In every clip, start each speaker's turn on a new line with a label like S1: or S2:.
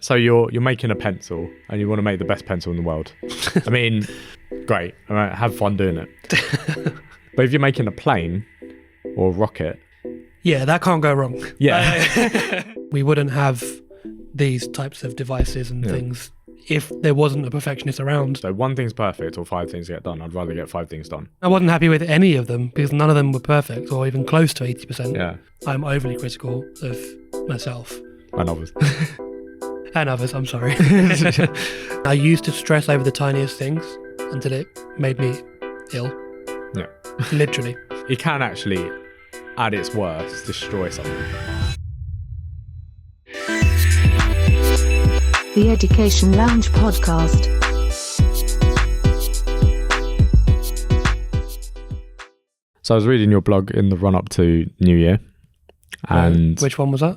S1: So you're making a pencil and you want to make the best pencil in the world. I mean, great. All right, have fun doing it. But if you're making a plane or a rocket,
S2: yeah, that can't go wrong.
S1: yeah,
S2: We wouldn't have these types of devices and things if there wasn't a perfectionist around.
S1: So 1 thing's perfect or 5 things get done. I'd rather get 5 things done.
S2: I wasn't happy with any of them because none of them were perfect or even close to 80%.
S1: Yeah.
S2: I'm overly critical of myself.
S1: And others.
S2: And others, I'm sorry. I used to stress over the tiniest things until it made me ill.
S1: Yeah.
S2: Literally.
S1: It can actually, at its worst, destroy something.
S3: The Education Lounge podcast.
S1: So I was reading your blog in the run-up to New Year. And
S2: which one was that?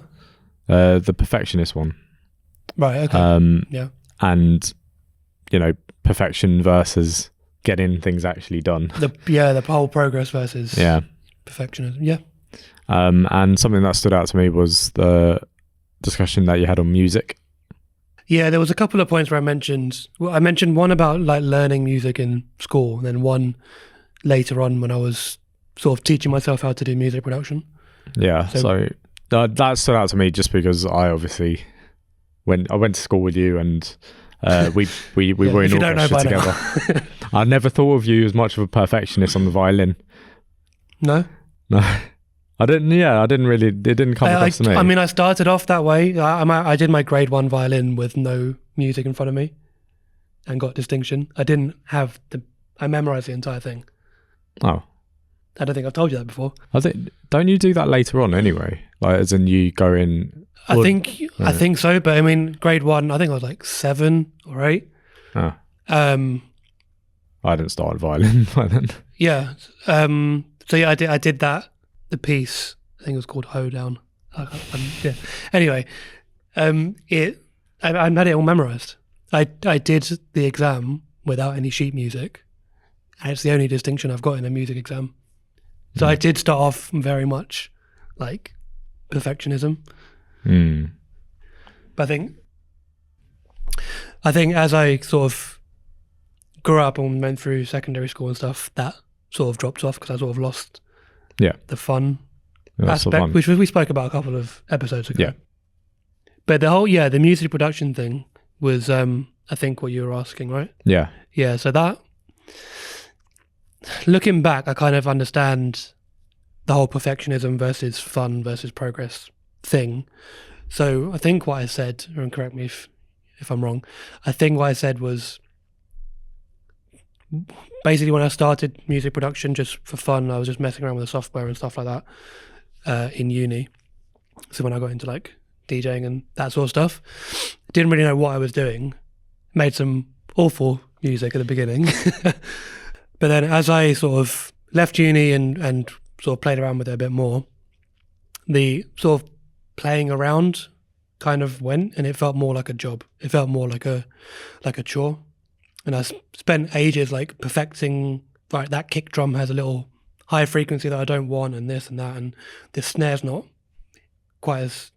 S1: the perfectionist one.
S2: Right, okay. Yeah.
S1: And, perfection versus getting things actually done.
S2: The whole progress versus perfectionism. Yeah.
S1: And something that stood out to me was the discussion that you had on music.
S2: Yeah, there was a couple of points where I mentioned one about like learning music in school, and then one later on when I was sort of teaching myself how to do music production. Yeah. So
S1: that stood out to me just because I obviously I went to school with you and we were in orchestra together. I never thought of you as much of a perfectionist on the violin.
S2: No.
S1: I didn't really, it didn't come across to me.
S2: I mean, I started off that way. I did my grade 1 violin with no music in front of me and got distinction. I memorized the entire thing.
S1: Oh.
S2: I don't think I've told you that before.
S1: Don't you do that later on anyway? Like, as in you go in...
S2: I think so, but I mean, grade 1, I think I was like 7 or 8.
S1: Oh. I didn't start violin by then.
S2: Yeah. So yeah, I did that. The piece, I think it was called Hoedown. Yeah. Anyway, I had it all memorized. I did the exam without any sheet music, and it's the only distinction I've got in a music exam. So I did start off very much like perfectionism. But I think as I sort of grew up and went through secondary school and stuff, that sort of dropped off because I sort of lost the fun aspect, which we spoke about a couple of episodes ago. Yeah. But the music production thing was, I think, what you were asking, right?
S1: Yeah.
S2: Yeah, so that, looking back, I kind of understand the whole perfectionism versus fun versus progress thing. So I think what I said, and correct me if I'm wrong, I think what I said was, basically when I started music production just for fun, I was just messing around with the software and stuff like that in uni. So when I got into like DJing and that sort of stuff, didn't really know what I was doing. Made some awful music at the beginning. But then as I sort of left uni and sort of played around with it a bit more, the sort of playing around kind of went, and it felt more like a job. It felt more like a chore. And I spent ages like perfecting, right, that kick drum has a little high frequency that I don't want, and this and that, and this snare's not quite as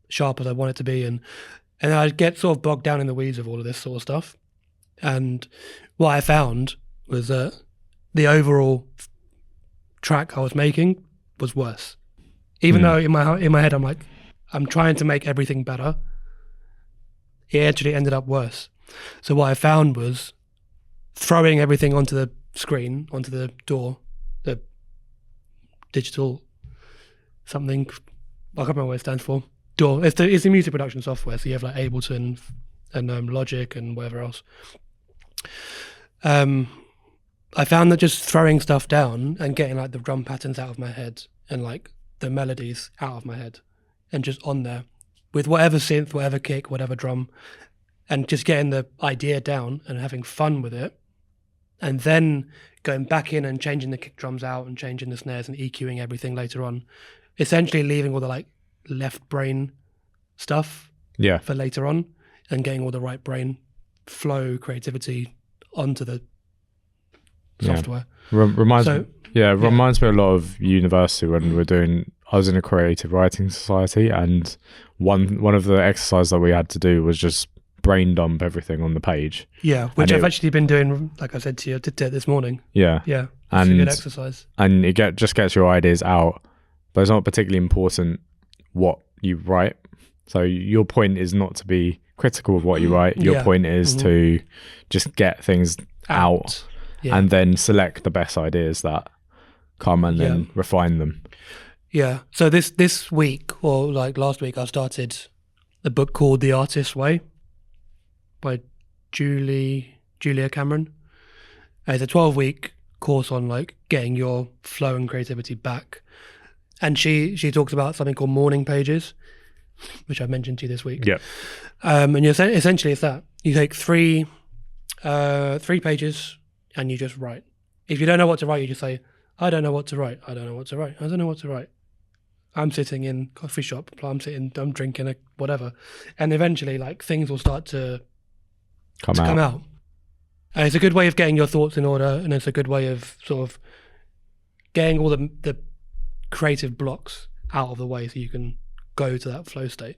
S2: sharp as I want it to be. And I'd get sort of bogged down in the weeds of all of this sort of stuff. And what I found was that the overall track I was making was worse. Even though in my head I'm like, I'm trying to make everything better, it actually ended up worse. So what I found was throwing everything onto the screen, onto the door, the digital something, I can't remember what it stands for. DAW. It's the music production software. So you have like Ableton and Logic and whatever else. I found that just throwing stuff down and getting like the drum patterns out of my head and like the melodies out of my head and just on there with whatever synth, whatever kick, whatever drum, and just getting the idea down and having fun with it, and then going back in and changing the kick drums out and changing the snares and EQing everything later on, essentially leaving all the like left brain stuff for later on and getting all the right brain flow, creativity onto the software.
S1: Reminds me a lot of university when we're doing I was in a creative writing society, and one of the exercises that we had to do was just brain dump everything on the page.
S2: Yeah, which I've actually been doing, like I said to you, I did it this morning.
S1: Yeah.
S2: Yeah, it's a good exercise.
S1: And it just gets your ideas out, but it's not particularly important what you write. So your point is not to be critical of what you write. Your point is to just get things out and then select the best ideas that come and then refine them.
S2: Yeah. So this week, or like last week, I started a book called The Artist's Way by Julia Cameron. It's a 12-week course on like getting your flow and creativity back. And she talks about something called morning pages, which I've mentioned to you this week.
S1: Yeah.
S2: And essentially it's that. You take three pages and you just write. If you don't know what to write, you just say, I don't know what to write. I don't know what to write. I don't know what to write. I'm sitting in a coffee shop. I'm drinking a whatever. And eventually like things will start to come out. And it's a good way of getting your thoughts in order, and it's a good way of sort of getting all the creative blocks out of the way so you can go to that flow state.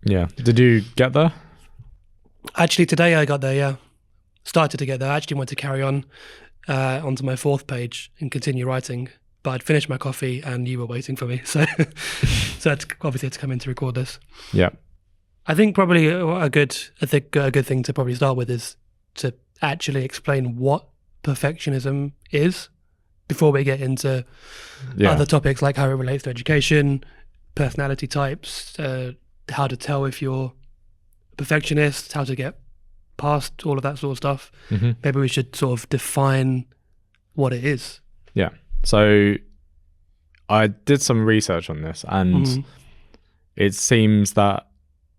S1: Yeah. Did you get there?
S2: Actually, today I got there, yeah. Started to get there. I actually wanted to carry on onto my 4th page and continue writing, but I'd finished my coffee and you were waiting for me. So so I obviously had to come in to record this.
S1: Yeah.
S2: I think probably a good thing to probably start with is to actually explain what perfectionism is before we get into other topics like how it relates to education, personality types, how to tell if you're a perfectionist, how to get past all of that sort of stuff. Maybe we should sort of define what it is.
S1: Yeah. So I did some research on this, and it seems that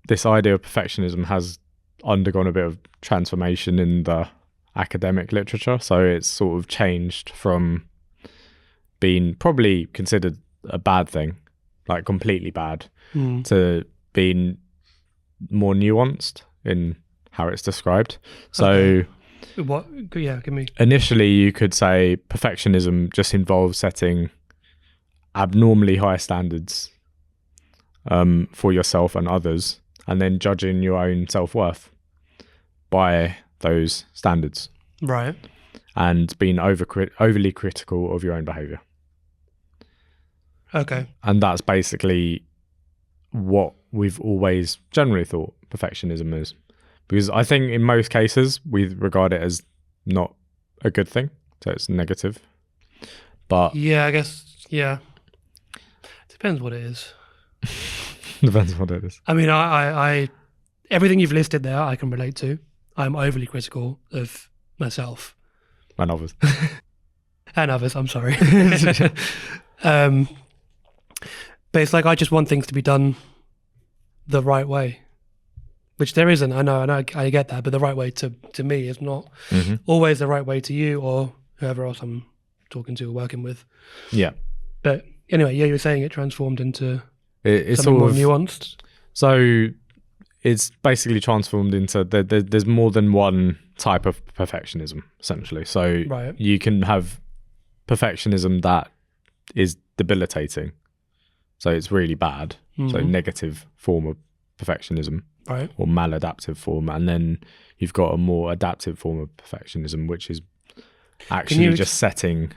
S1: this idea of perfectionism has undergone a bit of transformation in the academic literature. So it's sort of changed from being probably considered a bad thing, like completely bad, to being more nuanced in how it's described. So
S2: what? Yeah, give me.
S1: Initially, you could say perfectionism just involves setting abnormally high standards for yourself and others, and then judging your own self-worth by those standards.
S2: Right.
S1: And being overly critical of your own behaviour.
S2: Okay.
S1: And that's basically what we've always generally thought perfectionism is. Because I think in most cases, we regard it as not a good thing. So it's negative. But
S2: yeah, I guess, yeah. Depends what it is.
S1: Depends what it is.
S2: I mean, I everything you've listed there, I can relate to. I'm overly critical of myself.
S1: And others.
S2: And others, I'm sorry. But it's like, I just want things to be done the right way, which there isn't. I know, I get that, but the right way to me is not always the right way to you or whoever else I'm talking to or working with.
S1: Yeah.
S2: But anyway, yeah, you were saying it transformed into
S1: it's
S2: something more
S1: sort of
S2: nuanced.
S1: So it's basically transformed into there's more than one type of perfectionism, essentially. So you can have perfectionism that is debilitating. So it's really bad. So negative form of perfectionism,
S2: right?
S1: Or maladaptive form. And then you've got a more adaptive form of perfectionism, which is actually just setting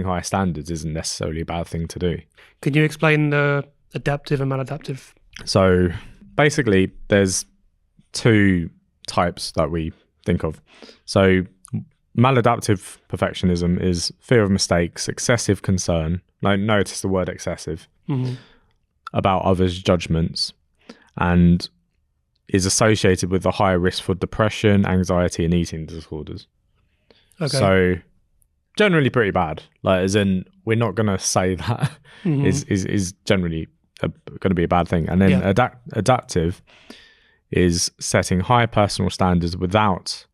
S1: high standards isn't necessarily a bad thing to do.
S2: Can you explain the adaptive and maladaptive?
S1: So basically there's 2 types that we think of. So maladaptive perfectionism is fear of mistakes, excessive concern. Notice the word excessive about others' judgments, and is associated with a higher risk for depression, anxiety, and eating disorders.
S2: Okay.
S1: So generally pretty bad. Like, as in, we're not going to say that is generally going to be a bad thing. And then adaptive is setting high personal standards without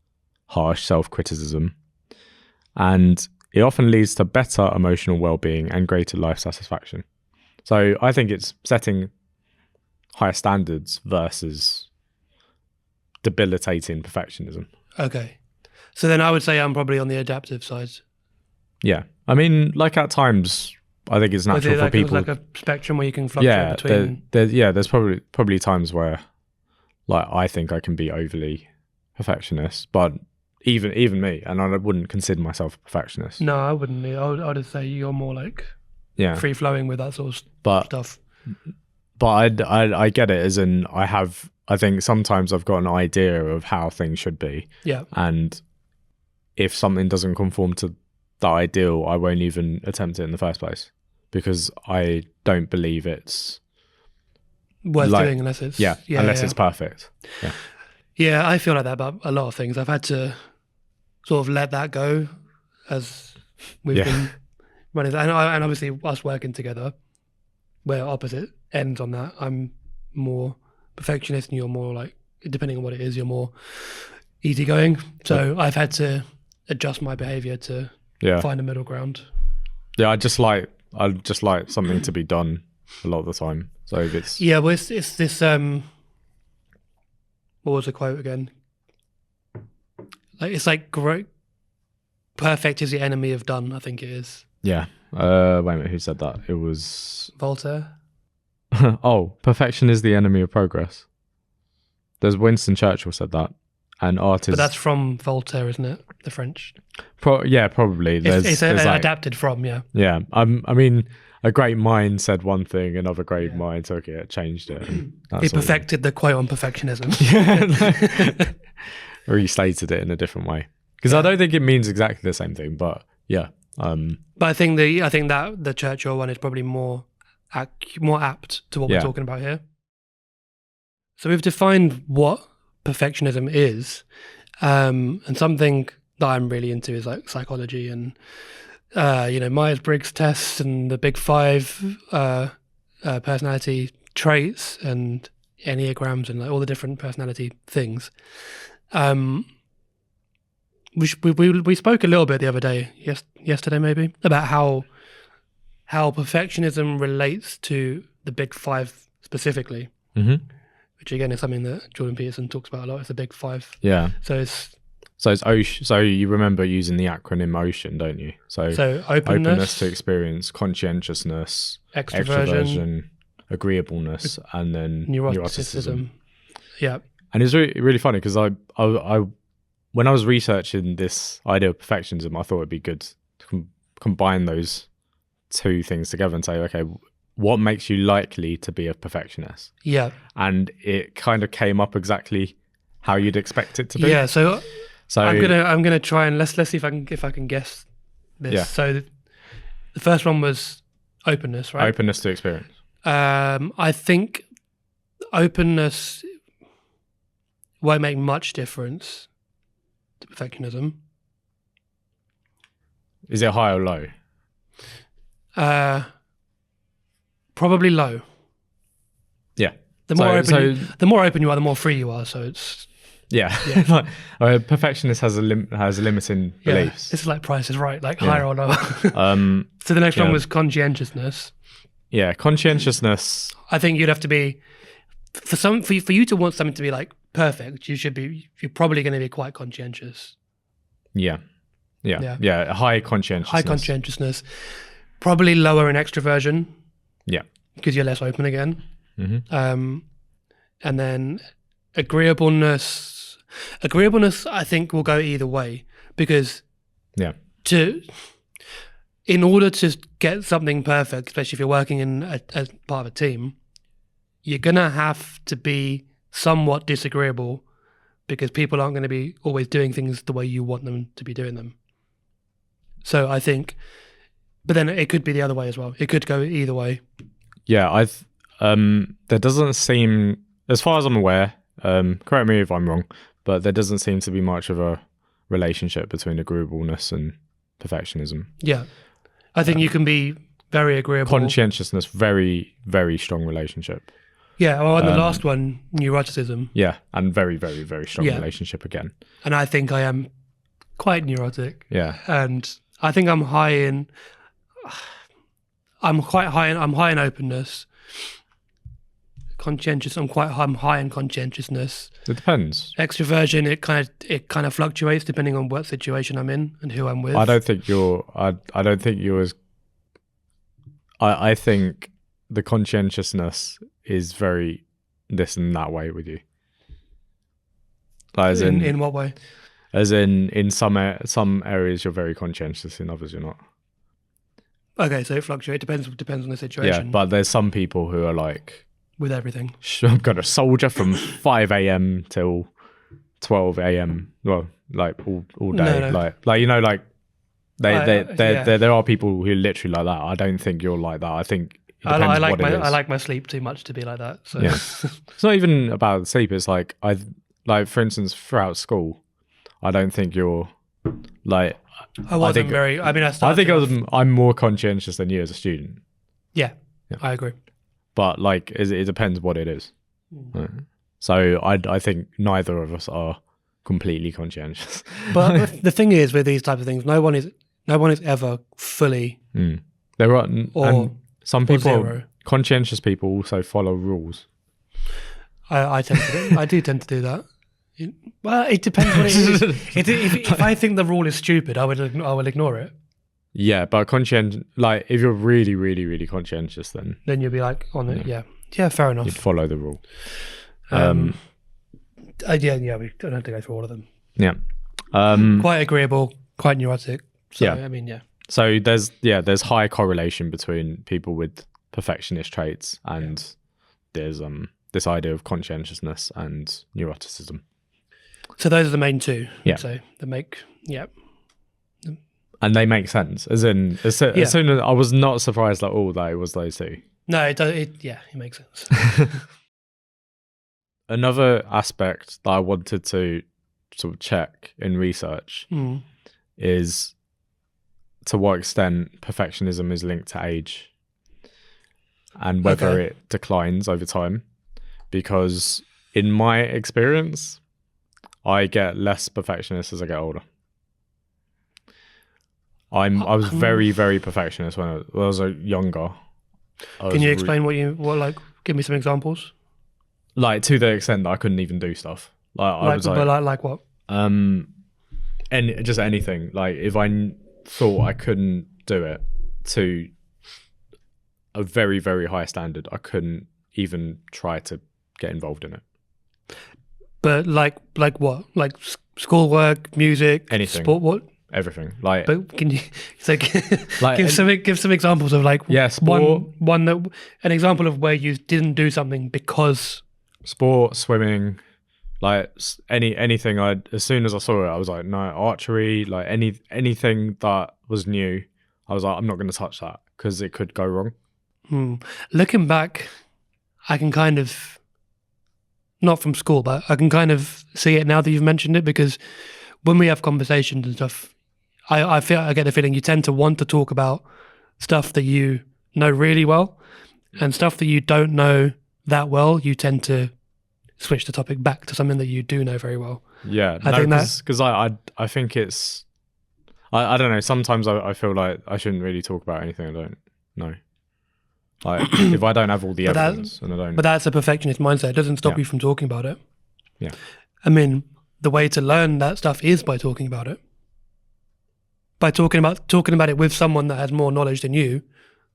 S1: harsh self-criticism, and it often leads to better emotional well-being and greater life satisfaction. So I think it's setting higher standards versus debilitating perfectionism.
S2: Okay. So then I would say I'm probably on the adaptive side.
S1: Yeah. I mean, like at times I think it's natural for people.
S2: It's like a spectrum where you can fluctuate between.
S1: There's probably times where, like, I think I can be overly perfectionist, but even me, and I wouldn't consider myself a perfectionist.
S2: No, I wouldn't. I would say you're more like free flowing with that sort of stuff.
S1: But I get it, as in I think sometimes I've got an idea of how things should be.
S2: Yeah.
S1: And if something doesn't conform to that ideal, I won't even attempt it in the first place because I don't believe it's
S2: worth doing unless it's
S1: it's perfect. Yeah.
S2: Yeah, I feel like that about a lot of things. I've had to sort of let that go as we've been running. And obviously us working together, we're opposite ends on that. I'm more perfectionist and you're more like, depending on what it is, you're more easygoing. So I've had to adjust my behavior to find a middle ground.
S1: Yeah, I just like something to be done a lot of the time. So if it's
S2: it's this what was the quote again? Like it's like great. Perfect is the enemy of done. I think it is.
S1: Yeah. Wait a minute. Who said that? It was
S2: Voltaire.
S1: Oh, perfection is the enemy of progress. There's Winston Churchill said that, and art is.
S2: But that's from Voltaire, isn't it? The French.
S1: Probably.
S2: It's adapted from. Yeah.
S1: Yeah. I mean, a great mind said one thing, another great mind took it, changed it.
S2: He perfected the quote on perfectionism.
S1: Or he stated it in a different way. Because I don't think it means exactly the same thing, but yeah.
S2: But I think that the Churchill one is probably more apt to what we're talking about here. So we've defined what perfectionism is, and something that I'm really into is like psychology and Myers-Briggs tests and the big 5 personality traits and enneagrams and like all the different personality things. We spoke a little bit the other day, yesterday maybe, about how perfectionism relates to the big 5 specifically, which again is something that Jordan Peterson talks about a lot. It's the big 5.
S1: Yeah.
S2: So it's
S1: ocean. So you remember using the acronym OCEAN, don't you? So openness to experience, conscientiousness, extroversion, agreeableness, and then neuroticism.
S2: Yeah.
S1: And it's really, really funny because I when I was researching this idea of perfectionism, I thought it'd be good to combine those 2 things together and say, okay, what makes you likely to be a perfectionist?
S2: Yeah.
S1: And it kind of came up exactly how you'd expect it to be.
S2: Yeah. So I'm gonna try and let's see if I can guess this.
S1: Yeah.
S2: So the first one was openness, right?
S1: Openness to experience.
S2: I think openness won't make much difference to perfectionism.
S1: Is it high or low?
S2: Probably low.
S1: Yeah.
S2: The more open you are, the more free you are. So it's
S1: like, a perfectionist has limiting beliefs.
S2: This is like Price is Right, like higher or lower. So the next one was conscientiousness.
S1: Yeah, conscientiousness.
S2: I think you'd have to be for you to want something to be like perfect. You're probably going to be quite conscientious.
S1: Yeah. High conscientiousness.
S2: Probably lower in extroversion.
S1: Yeah,
S2: because you're less open again. And then agreeableness, I think will go either way because in order to get something perfect, especially if you're working as part of a team, you're gonna have to be somewhat disagreeable because people aren't going to be always doing things the way you want them to be doing them. So I think, but then it could be the other way as well. It could go either way.
S1: Yeah, there doesn't seem, as far as I'm aware, correct me if I'm wrong, but there doesn't seem to be much of a relationship between agreeableness and perfectionism.
S2: Yeah, I think you can be very agreeable.
S1: Conscientiousness, very, very strong relationship.
S2: Yeah, well, and the last one, neuroticism.
S1: Yeah, and very, very, very strong relationship again.
S2: And I think I am quite neurotic.
S1: Yeah.
S2: And I think I'm high in openness. Conscientious, I'm high in conscientiousness.
S1: It depends.
S2: Extroversion, it kind of fluctuates depending on what situation I'm in and who I'm with.
S1: I don't think you're as I think the conscientiousness is very this and that way with you. Like
S2: in what way?
S1: As in some areas you're very conscientious, in others you're not.
S2: Okay, so it fluctuates. Depends on the situation.
S1: Yeah, but there's some people who are like,
S2: with everything,
S1: I'm gonna soldier from 5 a.m. till 12 a.m. Well, like all day.
S2: No.
S1: Like you know, like there are people who are literally like that. I don't think you're like that. I think it depends
S2: I
S1: I
S2: like my sleep too much to be like that. So
S1: yeah, it's not even about sleep. It's like for instance, throughout school, I don't think you're like.
S2: I think
S1: I'm more conscientious than you as a student.
S2: Yeah, I agree.
S1: But like, it depends what it is. Right. So I think neither of us are completely conscientious.
S2: But the thing is, with these types of things, no one is ever fully.
S1: There are and some people,
S2: zero.
S1: conscientious people, also follow rules.
S2: I do tend to do that. Well, it depends what it is. If I think the rule is stupid, I will ignore it.
S1: Yeah, but like if you're really, really, really conscientious, then
S2: you'll be like on it. Yeah, fair enough.
S1: You'd follow the rule.
S2: We don't have to go through all of them.
S1: Yeah,
S2: quite agreeable, quite neurotic. So,
S1: yeah,
S2: I mean, yeah.
S1: So there's high correlation between people with perfectionist traits and there's this idea of conscientiousness and neuroticism.
S2: So those are the main two.
S1: Yeah.
S2: So they make
S1: and they make sense. As soon as I was not surprised at all that it was those two.
S2: No, it does. It makes sense.
S1: Another aspect that I wanted to sort of check in research is to what extent perfectionism is linked to age and whether it declines over time. Because in my experience, I get less perfectionist as I get older. I was very, very perfectionist when I was younger.
S2: Can you explain give me some examples?
S1: Like to the extent that I couldn't even do stuff.
S2: Like what?
S1: Just anything. Like if I thought I couldn't do it to a very, very high standard, I couldn't even try to get involved in it.
S2: But like what? Like schoolwork, music,
S1: anything,
S2: sport, what?
S1: Everything. Like,
S2: but can you give some examples of like
S1: sport,
S2: an example of where you didn't do something because
S1: sport, swimming, like anything. As soon as I saw it, I was like, no, archery, like anything that was new, I was like, I'm not going to touch that because it could go wrong.
S2: Looking back, I can kind of, not from school, but I can kind of see it now that you've mentioned it, because when we have conversations and stuff, I get the feeling you tend to want to talk about stuff that you know really well, and stuff that you don't know that well, you tend to switch the topic back to something that you do know very well.
S1: Yeah, because I think it's, I don't know, sometimes I feel like I shouldn't really talk about anything I don't know. Like if I don't have all the evidence and I don't.
S2: But that's a perfectionist mindset. It doesn't stop you from talking about it.
S1: Yeah.
S2: I mean, the way to learn that stuff is by talking about it. By talking about it with someone that has more knowledge than you,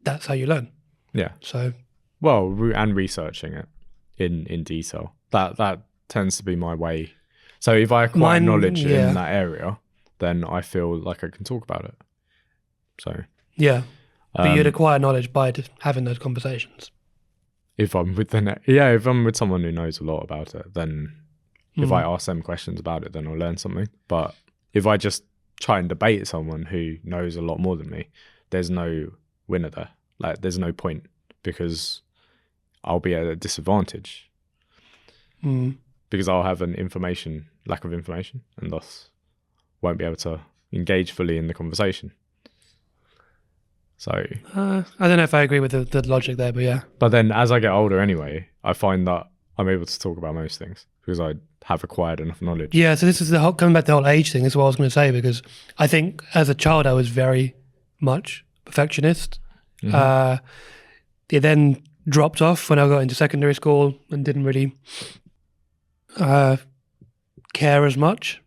S2: that's how you learn.
S1: Yeah.
S2: So.
S1: Well, and researching it in detail. That tends to be my way. So if I acquire knowledge in that area, then I feel like I can talk about it. So.
S2: Yeah. But you'd acquire knowledge by just having those conversations.
S1: If I'm with someone who knows a lot about it, then if I ask them questions about it, then I'll learn something. But if I just try and debate someone who knows a lot more than me, there's no winner there. Like there's no point, because I'll be at a disadvantage because I'll have lack of information, and thus won't be able to engage fully in the conversation. So
S2: I don't know if I agree with the logic there, but yeah.
S1: But then as I get older anyway, I find that I'm able to talk about most things because I have acquired enough knowledge.
S2: Yeah, so this is coming back to the whole age thing, is what I was going to say, because I think as a child I was very much perfectionist. It then dropped off when I got into secondary school and didn't really care as much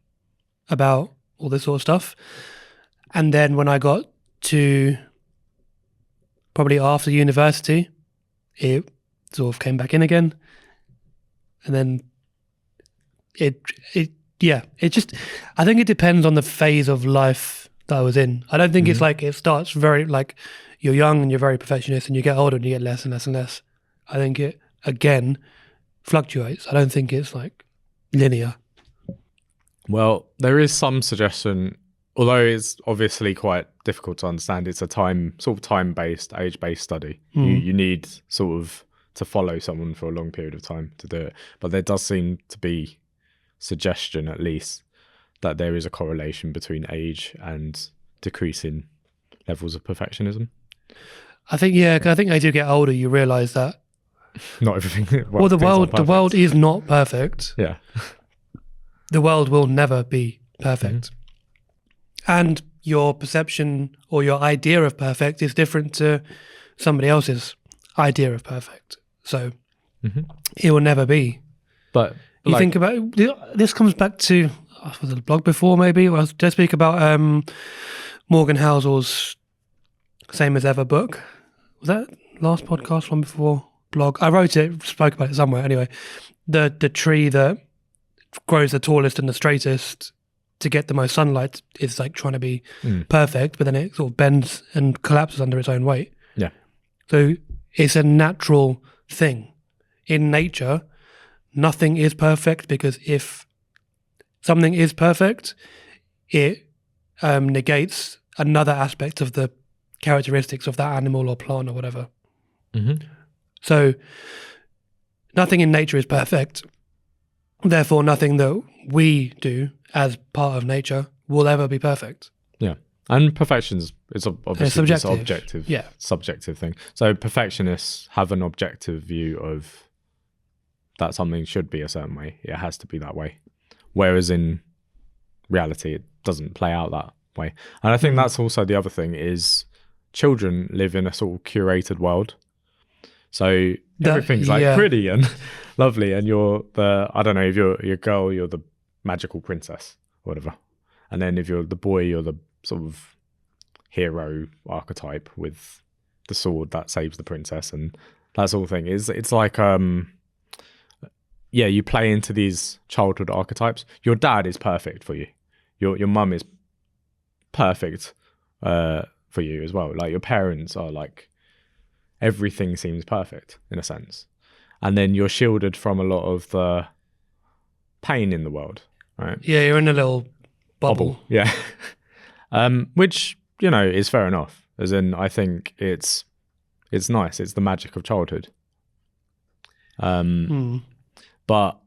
S2: about all this sort of stuff. And then when I got to probably after university, it sort of came back in again. And then it just, I think it depends on the phase of life that I was in. I don't think it's like it starts very, like, you're young and you're very perfectionist, and you get older and you get less and less and less. I think it, again, fluctuates. I don't think it's like linear.
S1: Well, there is some suggestion, although it's obviously quite difficult to understand. It's a time-based, age-based study. You need sort of to follow someone for a long period of time to do it. But there does seem to be suggestion, at least, that there is a correlation between age and decreasing levels of perfectionism.
S2: I think, yeah, 'cause I think as you get older, you realise that
S1: not everything.
S2: Well, the world is not perfect.
S1: Yeah.
S2: The world will never be perfect. And your perception or your idea of perfect is different to somebody else's idea of perfect. So it will never be.
S1: But
S2: you think about, this comes back to, was it a blog before maybe? Well, did I speak about Morgan Housel's Same as Ever book? Was that last podcast, one before? Blog. I wrote it, spoke about it somewhere. Anyway, the tree that grows the tallest and the straightest to get the most sunlight is like trying to be perfect, but then it sort of bends and collapses under its own weight.
S1: Yeah.
S2: So it's a natural thing. In nature, nothing is perfect, because if something is perfect, it negates another aspect of the characteristics of that animal or plant or whatever. So nothing in nature is perfect. Therefore, nothing that we do as part of nature will ever be perfect.
S1: Yeah. And perfection's it's obviously this objective,
S2: yeah,
S1: subjective thing. So perfectionists have an objective view of that something should be a certain way. It has to be that way. Whereas in reality, it doesn't play out that way. And I think that's also the other thing is children live in a sort of curated world. So everything's like pretty and lovely, and you're the, I don't know, if you're a girl, you're the magical princess or whatever. And then if you're the boy, you're the sort of hero archetype with the sword that saves the princess and that sort of thing. It's like you play into these childhood archetypes. Your dad is perfect for you. Your mum is perfect for you as well. Like your parents are like, everything seems perfect in a sense. And then you're shielded from a lot of the pain in the world, right?
S2: Yeah, you're in a little bubble.
S1: Yeah. Which, is fair enough. As in, I think it's nice. It's the magic of childhood. But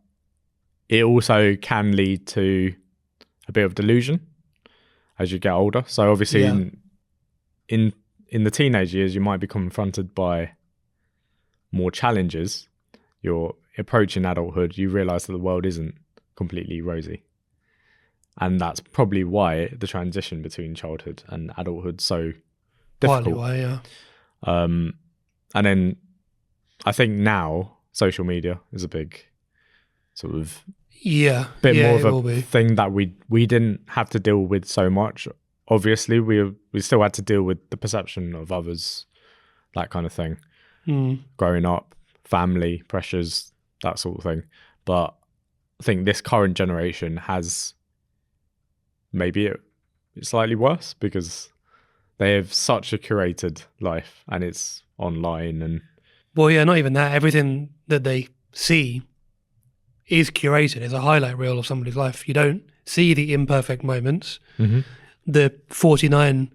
S1: it also can lead to a bit of delusion as you get older. So obviously in the teenage years, you might be confronted by more challenges. You're approaching adulthood, you realize that the world isn't completely rosy. And that's probably why the transition between childhood and adulthood so difficult.
S2: Partly why, yeah.
S1: And then I think now social media is a big sort of bit more of a thing that we didn't have to deal with so much. Obviously, we still had to deal with the perception of others, that kind of thing. Growing up, family pressures, that sort of thing. But I think this current generation has maybe it's slightly worse because they have such a curated life and it's online and...
S2: Well, yeah, not even that. Everything that they see is curated. It's a highlight reel of somebody's life. You don't see the imperfect moments. The 49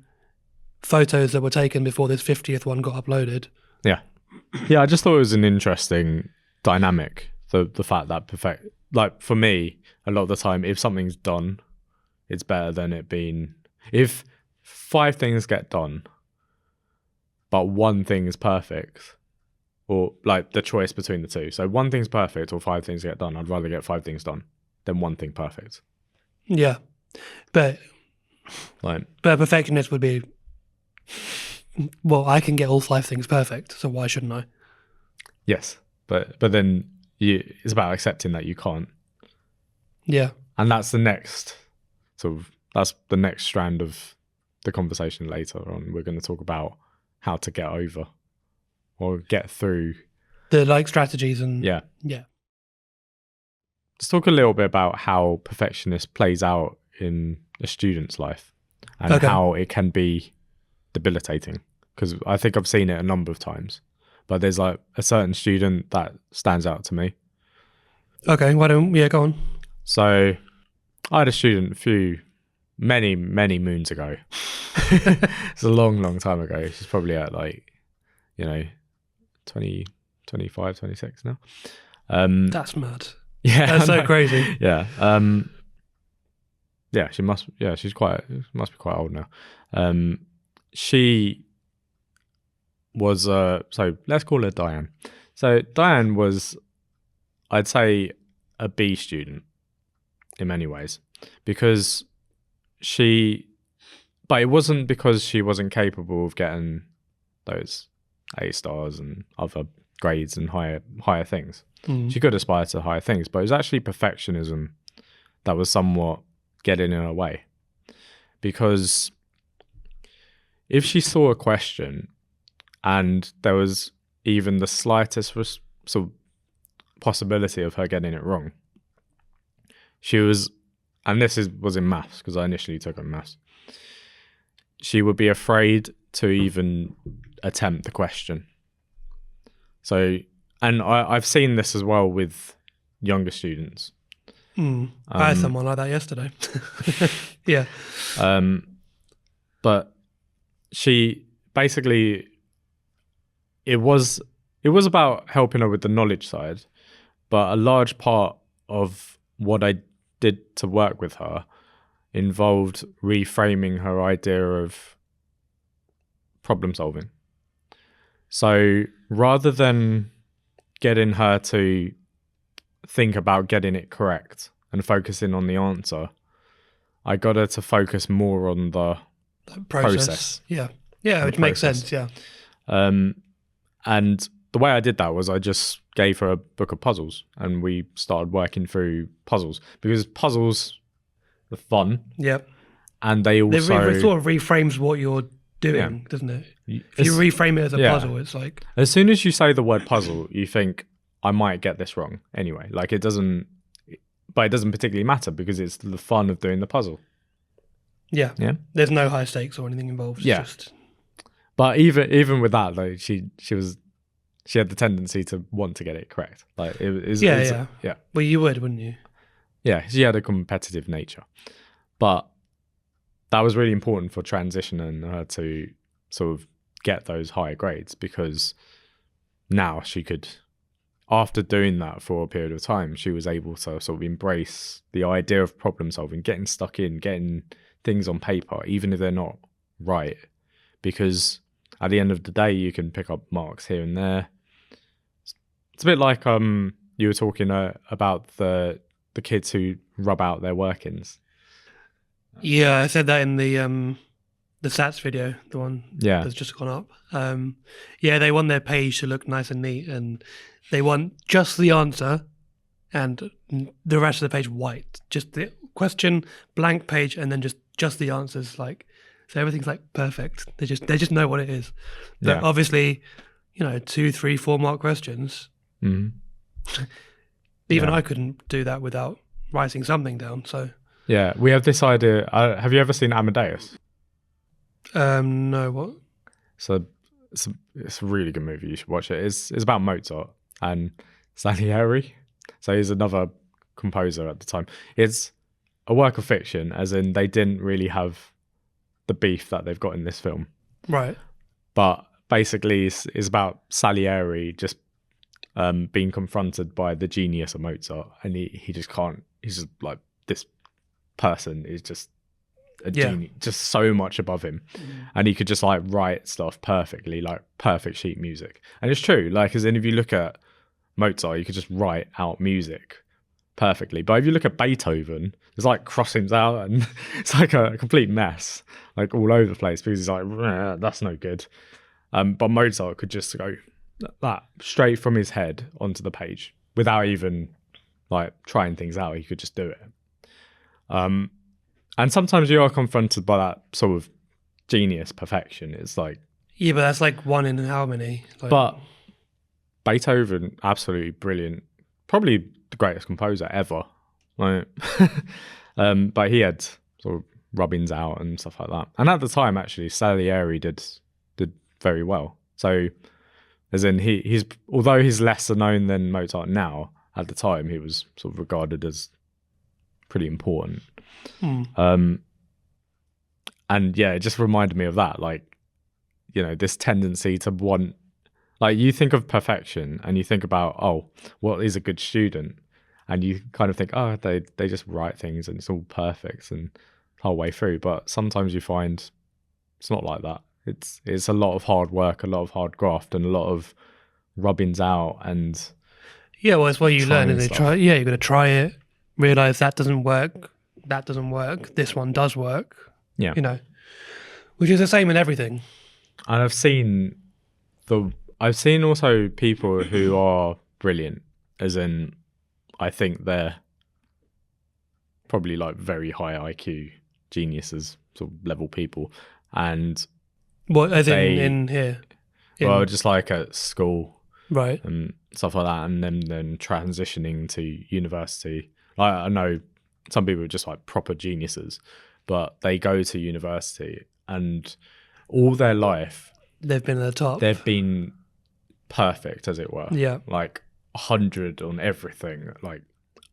S2: photos that were taken before this 50th one got uploaded. Yeah.
S1: Yeah, I just thought it was an interesting dynamic. The fact that like for me, a lot of the time, if something's done, it's better than it being... If 5 things get done, but one thing is perfect, or like the choice between the two. So 1 thing's perfect or 5 things get done. I'd rather get 5 things done than 1 thing perfect.
S2: Yeah. But a perfectionist would be, well, I can get all 5 things perfect, so why shouldn't I?
S1: Yes, but then it's about accepting that you can't.
S2: Yeah.
S1: And that's the next strand of the conversation later on. We're going to talk about how to get over or get through
S2: the like strategies and
S1: yeah.
S2: Yeah.
S1: Let's talk a little bit about how perfectionist plays out in a student's life and how it can be debilitating. Because I think I've seen it a number of times, but there's like a certain student that stands out to me.
S2: Okay, go on.
S1: So I had a student many moons ago. It's a long time ago. She's probably at 20, 25, 26 now.
S2: That's mad.
S1: Yeah,
S2: that's so crazy.
S1: Yeah, she must. Yeah, must be quite old now. She was so let's call her Diane. So Diane was, I'd say, a B student in many ways, because but it wasn't because she wasn't capable of getting those A stars and other grades and higher things. She could aspire to higher things, but it was actually perfectionism that was somewhat getting in her way. Because if she saw a question and there was even the slightest sort of possibility of her getting it wrong, she was, and was in maths, because I initially took it in maths, she would be afraid to even attempt the question. So, and I've seen this as well with younger students.
S2: I had someone like that yesterday. Yeah.
S1: But she basically, it was about helping her with the knowledge side, but a large part of what I did to work with her involved reframing her idea of problem solving. So rather than getting her to think about getting it correct and focusing on the answer, I got her to focus more on the process.
S2: Yeah, which makes sense. Yeah.
S1: And the way I did that was I just gave her a book of puzzles and we started working through puzzles, because puzzles are fun.
S2: Yep.
S1: And they also
S2: it sort of reframes what you're doing, doesn't it? If you reframe it as a puzzle, it's like,
S1: as soon as you say the word puzzle, you think, I might get this wrong anyway. Like it doesn't particularly matter because it's the fun of doing the puzzle.
S2: Yeah. There's no high stakes or anything involved. It's
S1: But even with that, like she had the tendency to want to get it correct. Like yeah.
S2: Well, you would, wouldn't you?
S1: Yeah, she had a competitive nature, but that was really important for transitioning her to sort of get those higher grades, because now she could, after doing that for a period of time, she was able to sort of embrace the idea of problem solving, getting stuck in, getting things on paper, even if they're not right, because at the end of the day, you can pick up marks here and there. It's a bit like you were talking about the kids who rub out their workings.
S2: Yeah, I said that in the SATs video, the one that's just gone up. They want their page to look nice and neat, and they want just the answer and the rest of the page white. Just the question, blank page, and then just the answers. Like, so everything's like perfect. They just know what it is. But obviously, 2, 3, 4 mark questions.
S1: Mm-hmm.
S2: Even I couldn't do that without writing something down. So
S1: yeah, we have this idea. Have you ever seen Amadeus?
S2: No, what?
S1: So it's a really good movie. You should watch it. It's about Mozart and Salieri. So he's another composer at the time. It's a work of fiction, as in they didn't really have the beef that they've got in this film.
S2: Right.
S1: But basically it's about Salieri just being confronted by the genius of Mozart, and he just can't. He's just like, this person is just a genius, just so much above him, and he could just like write stuff perfectly, like perfect sheet music. And it's true, like, as in if you look at Mozart, you could just write out music perfectly, but if you look at Beethoven, there's like crossings out and it's like a complete mess, like all over the place, because he's like, that's no good. But Mozart could just go that straight from his head onto the page without even like trying things out. He could just do it. And sometimes you are confronted by that sort of genius perfection. It's like,
S2: Yeah, but that's like one in how many? Like,
S1: But Beethoven, absolutely brilliant, probably the greatest composer ever. Like, but he had sort of rubbings out and stuff like that. And at the time, actually, Salieri did very well. So, as in he's although he's lesser known than Mozart now, at the time he was sort of regarded as pretty important. And yeah, it just reminded me of that, like, you know, this tendency to want, like, you think of perfection and you think about, oh, what is a good student? And you kind of think, oh, they just write things and it's all perfect and the whole way through. But sometimes you find it's not like that. It's a lot of hard work, a lot of hard graft, and a lot of rubbings out. And
S2: yeah, well, it's what you learn, and
S1: stuff.
S2: you're going to try it, realize that doesn't work, this one does work.
S1: Yeah,
S2: you know, which is the same in everything.
S1: And I've seen also people who are brilliant, as in, I think they're probably like very high IQ geniuses, sort of level people, and
S2: what as in here?
S1: Well, just like at school,
S2: right,
S1: and stuff like that, and then transitioning to university. Like, I know some people are just like proper geniuses, but they go to university and all their life
S2: they've been at the top.
S1: They've been perfect, as it were.
S2: Yeah,
S1: like 100 on everything, like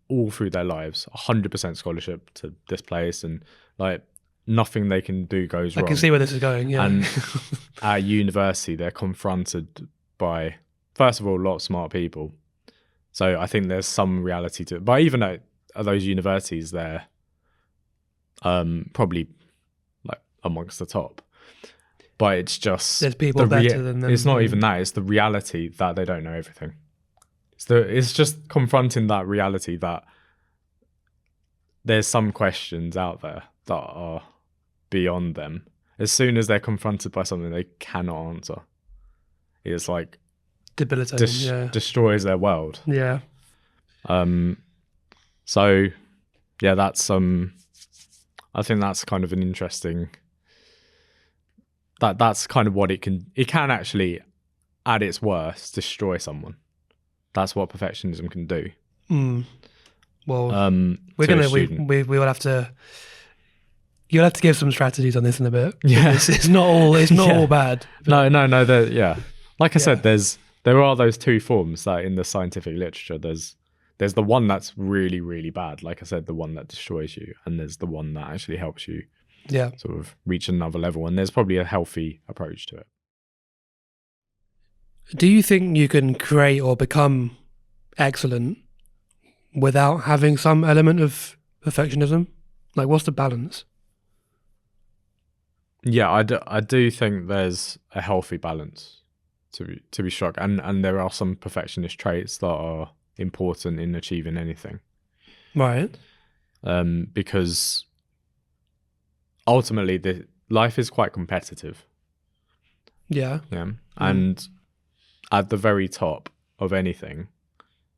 S1: all through their lives, 100% scholarship to this place, and like nothing they can do goes wrong.
S2: I can see where this is going. Yeah,
S1: and at university they're confronted by, first of all, a lot of smart people. So I think there's some reality to it. But even at those universities, they're probably like amongst the top. But it's just
S2: there's people better than them.
S1: It's not even that. It's the reality that they don't know everything. It's just confronting that reality that there's some questions out there that are beyond them. As soon as they're confronted by something they cannot answer, it's like
S2: debilitating.
S1: Destroys their world.
S2: Yeah.
S1: So yeah, that's I think that's kind of an interesting. That's kind of what it can actually, at its worst, destroy someone. That's what perfectionism can do.
S2: Well, we will have to. You'll have to give some strategies on this in a bit.
S1: Yeah,
S2: it's not all bad.
S1: No. Yeah, like I said, there are those two forms that in the scientific literature. There's the one that's really, really bad. Like I said, the one that destroys you, and there's the one that actually helps you.
S2: Yeah,
S1: sort of reach another level, and there's probably a healthy approach to it.
S2: Do you think you can create or become excellent without having some element of perfectionism? Like, what's the balance?
S1: Yeah, I do think there's a healthy balance to be struck, and there are some perfectionist traits that are important in achieving anything.
S2: Right.
S1: Because ultimately, life is quite competitive.
S2: Yeah.
S1: Yeah. And at the very top of anything,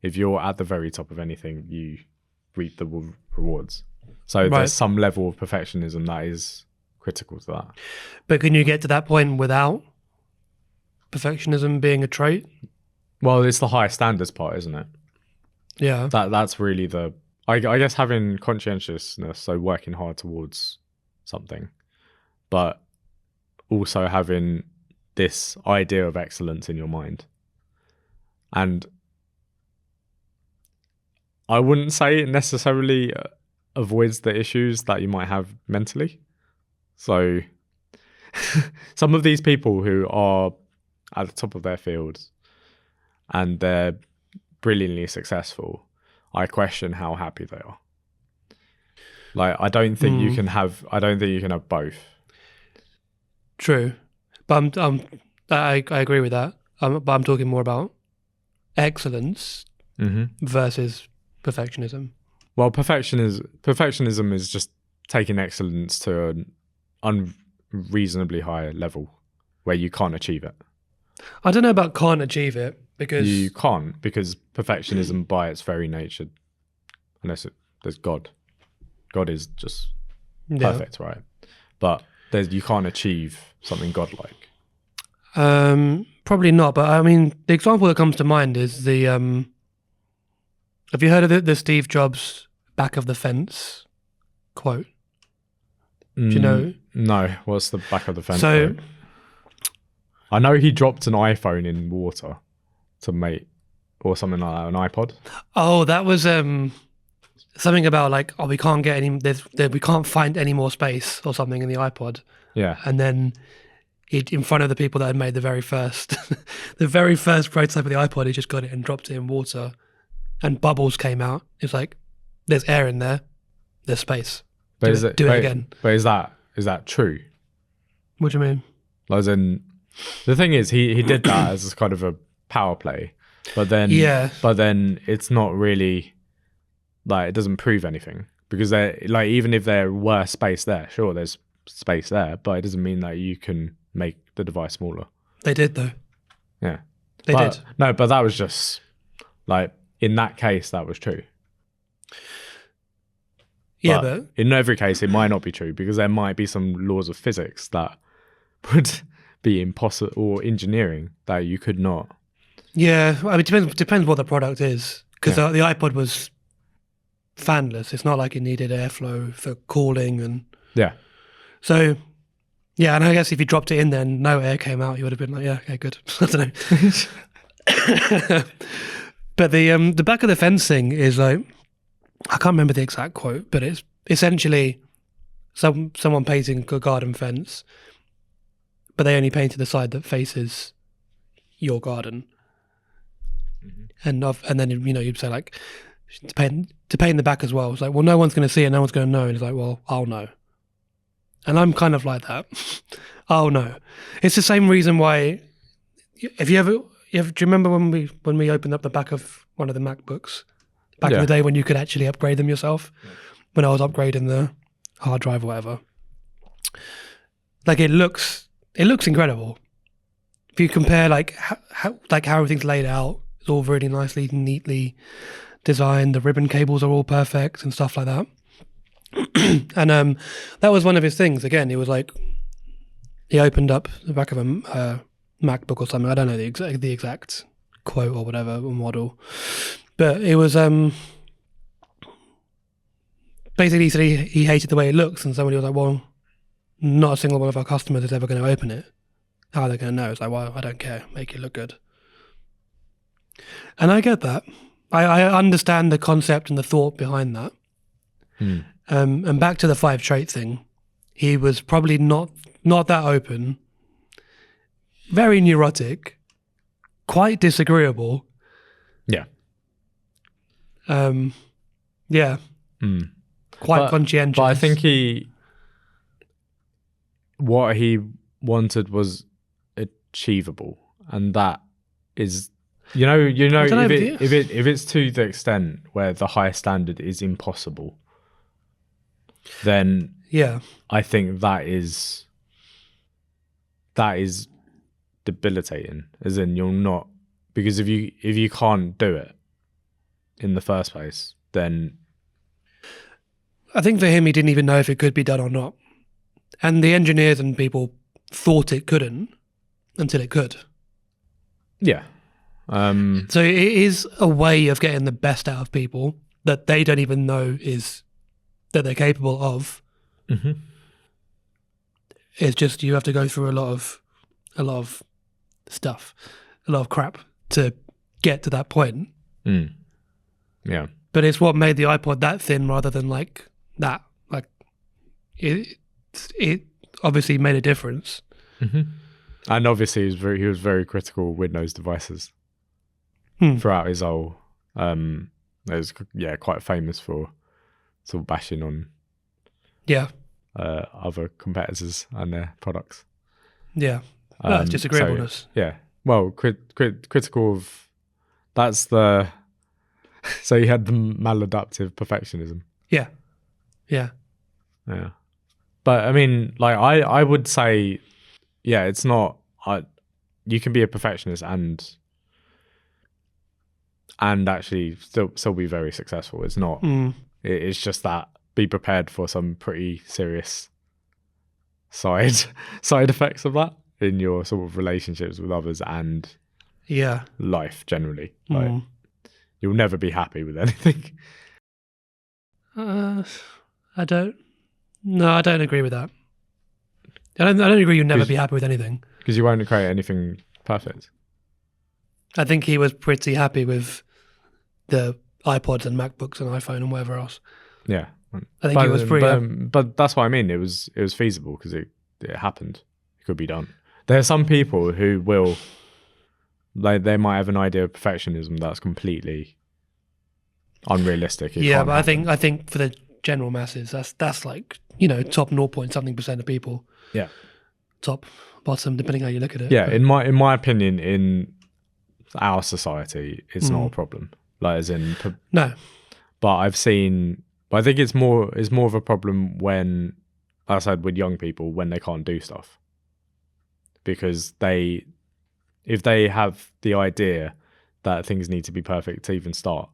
S1: if you're at the very top of anything, you reap the rewards. So there's some level of perfectionism that is critical to that.
S2: But can you get to that point without perfectionism being a trait?
S1: Well, it's the high standards part, isn't it?
S2: Yeah.
S1: That's really I guess having conscientiousness, so working hard towards something, but also having this idea of excellence in your mind. And I wouldn't say it necessarily avoids the issues that you might have mentally. So some of these people who are at the top of their fields and they're brilliantly successful, I question how happy they are. Like, I don't think you can have both.
S2: True, but I agree with that. But I'm talking more about excellence versus perfectionism.
S1: Well, perfectionism is just taking excellence to an unreasonably high level where you can't achieve it.
S2: I don't know about can't achieve it, because
S1: you can't, because perfectionism by its very nature, unless there's God is just perfect, right? But you can't achieve something godlike.
S2: Probably not, but I mean, the example that comes to mind is the. Have you heard of the Steve Jobs "back of the fence" quote? Do you know?
S1: No. What's the back of the fence?
S2: So,
S1: quote? I know he dropped an iPhone in water to make, or something like that, an iPod.
S2: oh, that was something about like, we can't get any. We can't find any more space or something in the iPod.
S1: Yeah.
S2: And then in front of the people that had made the very first prototype of the iPod, he just got it and dropped it in water, and bubbles came out. It's like, there's air in there, there's space. Do it again.
S1: But is that true?
S2: What do you mean?
S1: As in, the thing is, he did that as kind of a power play, but then it's not really like, it doesn't prove anything, because like, even if there were space there, sure, there's space there, but it doesn't mean that you can make the device smaller.
S2: They did though.
S1: Yeah,
S2: they did.
S1: No, but that was just like, in that case, that was true.
S2: Yeah, but
S1: in every case, it might not be true, because there might be some laws of physics that would be impossible, or engineering that you could not.
S2: Yeah, I mean, it depends what the product is, because the iPod was fanless. It's not like it needed airflow for cooling and.
S1: Yeah.
S2: So, yeah, and I guess if you dropped it in there and no air came out, you would have been like, yeah, okay, good. I don't know. But the back of the fence thing is like, I can't remember the exact quote, but it's essentially someone painting a garden fence, but they only painted the side that faces your garden. Mm-hmm. And then, you know, you'd say like, to paint the back as well. It's like, well, no one's going to see it, no one's going to know. And it's like, well, I'll know. And I'm kind of like that. I'll know. It's the same reason why, do you remember when we opened up the back of one of the MacBooks back in the day, when you could actually upgrade them yourself? Yeah. When I was upgrading the hard drive or whatever, like, it looks incredible. If you compare like how everything's laid out, it's all really nicely, neatly designed. The ribbon cables are all perfect and stuff like that. And that was one of his things. Again, it was like, he opened up the back of a MacBook or something. I don't know the exact quote or whatever, or model, but it was basically, he said he hated the way it looks, and somebody was like, well, not a single one of our customers is ever going to open it. How are they going to know? It's like, well, I don't care, make it look good. And I get that. I understand the concept and the thought behind that. And back to the 5 trait thing, he was probably not that open, very neurotic, quite disagreeable.
S1: Yeah.
S2: Yeah. Quite conscientious.
S1: But I think what he wanted was achievable, and that is, you know, if it's to the extent where the high standard is impossible, then I think that is debilitating. As in, you're not, because if you can't do it in the first place, then
S2: I think for him, he didn't even know if it could be done or not, and the engineers and people thought it couldn't until it could.
S1: Yeah.
S2: So it is a way of getting the best out of people that they don't even know that they're capable of.
S1: Mm-hmm.
S2: It's just, you have to go through a lot of stuff, a lot of crap to get to that point.
S1: Yeah.
S2: But it's what made the iPod that thin rather than like that. Like, it obviously made a difference.
S1: Mm-hmm. And obviously he was very critical of Windows devices throughout his whole. It was quite famous for sort of bashing on other competitors and their products.
S2: Yeah, that's disagreeableness.
S1: So, well, critical of, that's the. So you had the maladaptive perfectionism. Yeah. But I mean, like, I would say, it's not. You can be a perfectionist and actually still be very successful. It's not. It's just that, be prepared for some pretty serious side effects of that. in your sort of relationships with others and life generally. Like, you'll never be happy with anything.
S2: I don't agree with that. I don't agree you'll never be happy with anything.
S1: Because you won't create anything perfect.
S2: I think he was pretty happy with the iPods and MacBooks and iPhone and whatever else.
S1: Yeah.
S2: I think he was pretty...
S1: But that's what I mean. It was feasible because it happened. It could be done. There are some people who will... Like, they might have an idea of perfectionism that's completely unrealistic.
S2: But I think for the general masses, that's like, top 0.something% of people.
S1: Yeah.
S2: Top, bottom, depending how you look at it.
S1: Yeah, but in my opinion, in our society, it's not a problem. Like, as in...
S2: No.
S1: But I think it's more of a problem when, like I said, with young people, when they can't do stuff. Because if they have the idea that things need to be perfect to even start,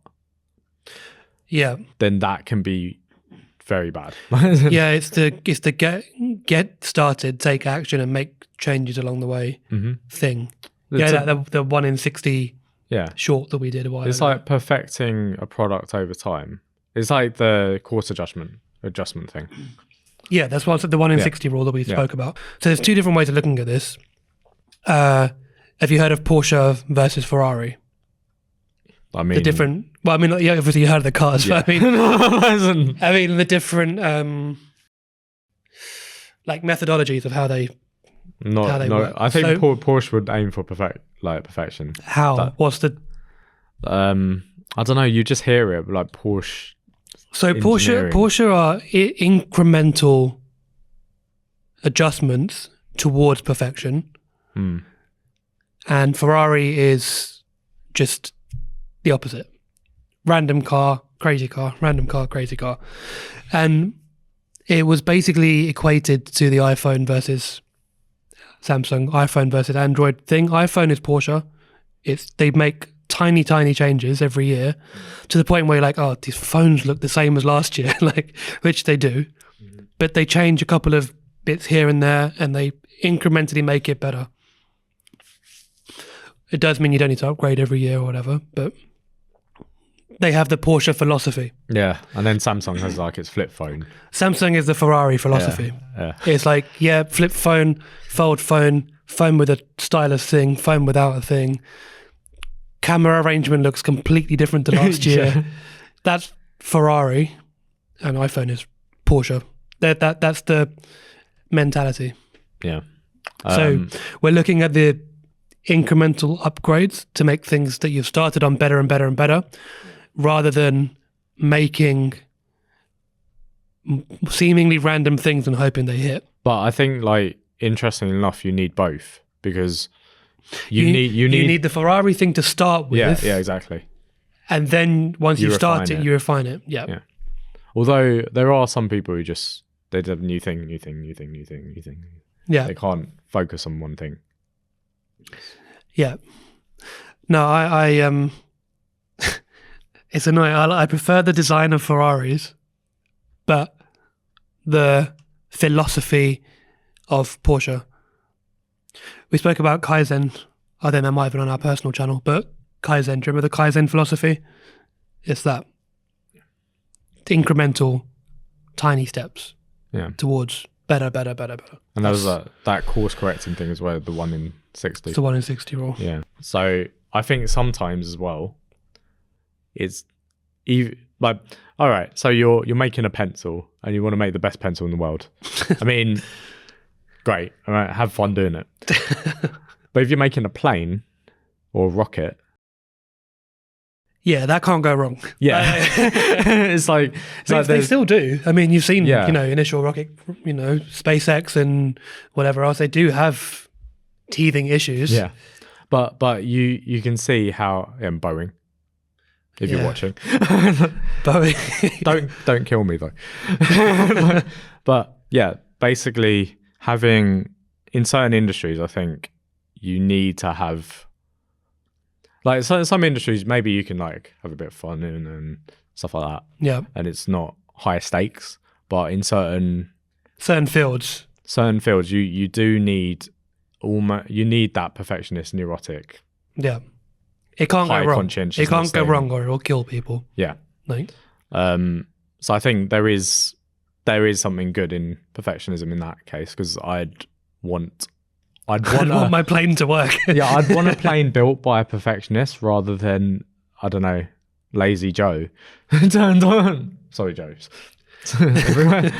S1: then that can be very bad.
S2: It's the get started, take action, and make changes along the way thing. The 1 in 60 short that we did a while ago.
S1: It's like perfecting a product over time. It's like the course adjustment thing.
S2: Yeah, that's what's the 1 in 60 rule that we spoke about. So there's two different ways of looking at this. Have you heard of Porsche versus Ferrari?
S1: I mean,
S2: the different. Well, I mean, obviously you heard of the cars.
S1: Yeah.
S2: But I mean, the different like methodologies of how they work.
S1: I think Porsche would aim for perfection.
S2: How? What's the?
S1: I don't know. You just hear it like Porsche.
S2: So Porsche are incremental adjustments towards perfection. And Ferrari is just the opposite. Random car, crazy car, random car, crazy car. And it was basically equated to the iPhone versus Samsung, iPhone versus Android thing. iPhone is Porsche. They make tiny changes every year to the point where you're like, oh, these phones look the same as last year, like, which they do. But they change a couple of bits here and there and they incrementally make it better. It does mean you don't need to upgrade every year or whatever, but they have the Porsche philosophy.
S1: Yeah, and then Samsung has like its flip phone.
S2: Samsung is the Ferrari philosophy.
S1: Yeah.
S2: It's like, flip phone, fold phone, phone with a stylus thing, phone without a thing. Camera arrangement looks completely different to last year. That's Ferrari, and iPhone is Porsche. That's the mentality.
S1: Yeah.
S2: So we're looking at the incremental upgrades to make things that you've started on better and better and better, rather than making seemingly random things and hoping they hit.
S1: But I think, like, interestingly enough, you need both, because you need the
S2: Ferrari thing to start with.
S1: Yeah, exactly.
S2: And then once you start it, you refine it. Yeah.
S1: Although there are some people who they do new thing.
S2: Yeah.
S1: They can't focus on one thing.
S2: Yeah. No, I it's annoying. I prefer the design of Ferraris, but the philosophy of Porsche. We spoke about Kaizen. I think that might have been on our personal channel, but Kaizen, do you remember the Kaizen philosophy? It's that incremental, tiny steps towards better.
S1: And that was that course correcting thing as well, the 1 in 60.
S2: It's the 1 in 60 rule.
S1: Yeah. So I think sometimes as well, it's like, all right, so you're making a pencil and you want to make the best pencil in the world. I mean, great. All right, have fun doing it. But if you're making a plane or a rocket,
S2: that can't go wrong.
S1: Yeah. it's like
S2: they still do. I mean, you've seen, initial rocket, SpaceX and whatever else. They do have teething issues.
S1: Yeah. But you can see how Boeing, if you're watching.
S2: Boeing.
S1: don't kill me though. But yeah, basically having, in certain industries, I think you need to have, like, some industries, maybe you can like have a bit of fun in and stuff like that.
S2: Yeah.
S1: And it's not high stakes, but in certain
S2: fields,
S1: you do need you need that perfectionist, neurotic,
S2: Yeah. It can't
S1: high
S2: go wrong.
S1: conscientiousness
S2: It can't go
S1: thing.
S2: wrong or it'll kill people.
S1: Yeah.
S2: Like,
S1: So I think there is something good in perfectionism in that case, because I'd want
S2: my plane to work.
S1: yeah, I'd want a plane built by a perfectionist rather than, I don't know, lazy Joe. Turned on. Sorry, Joe's. Everywhere.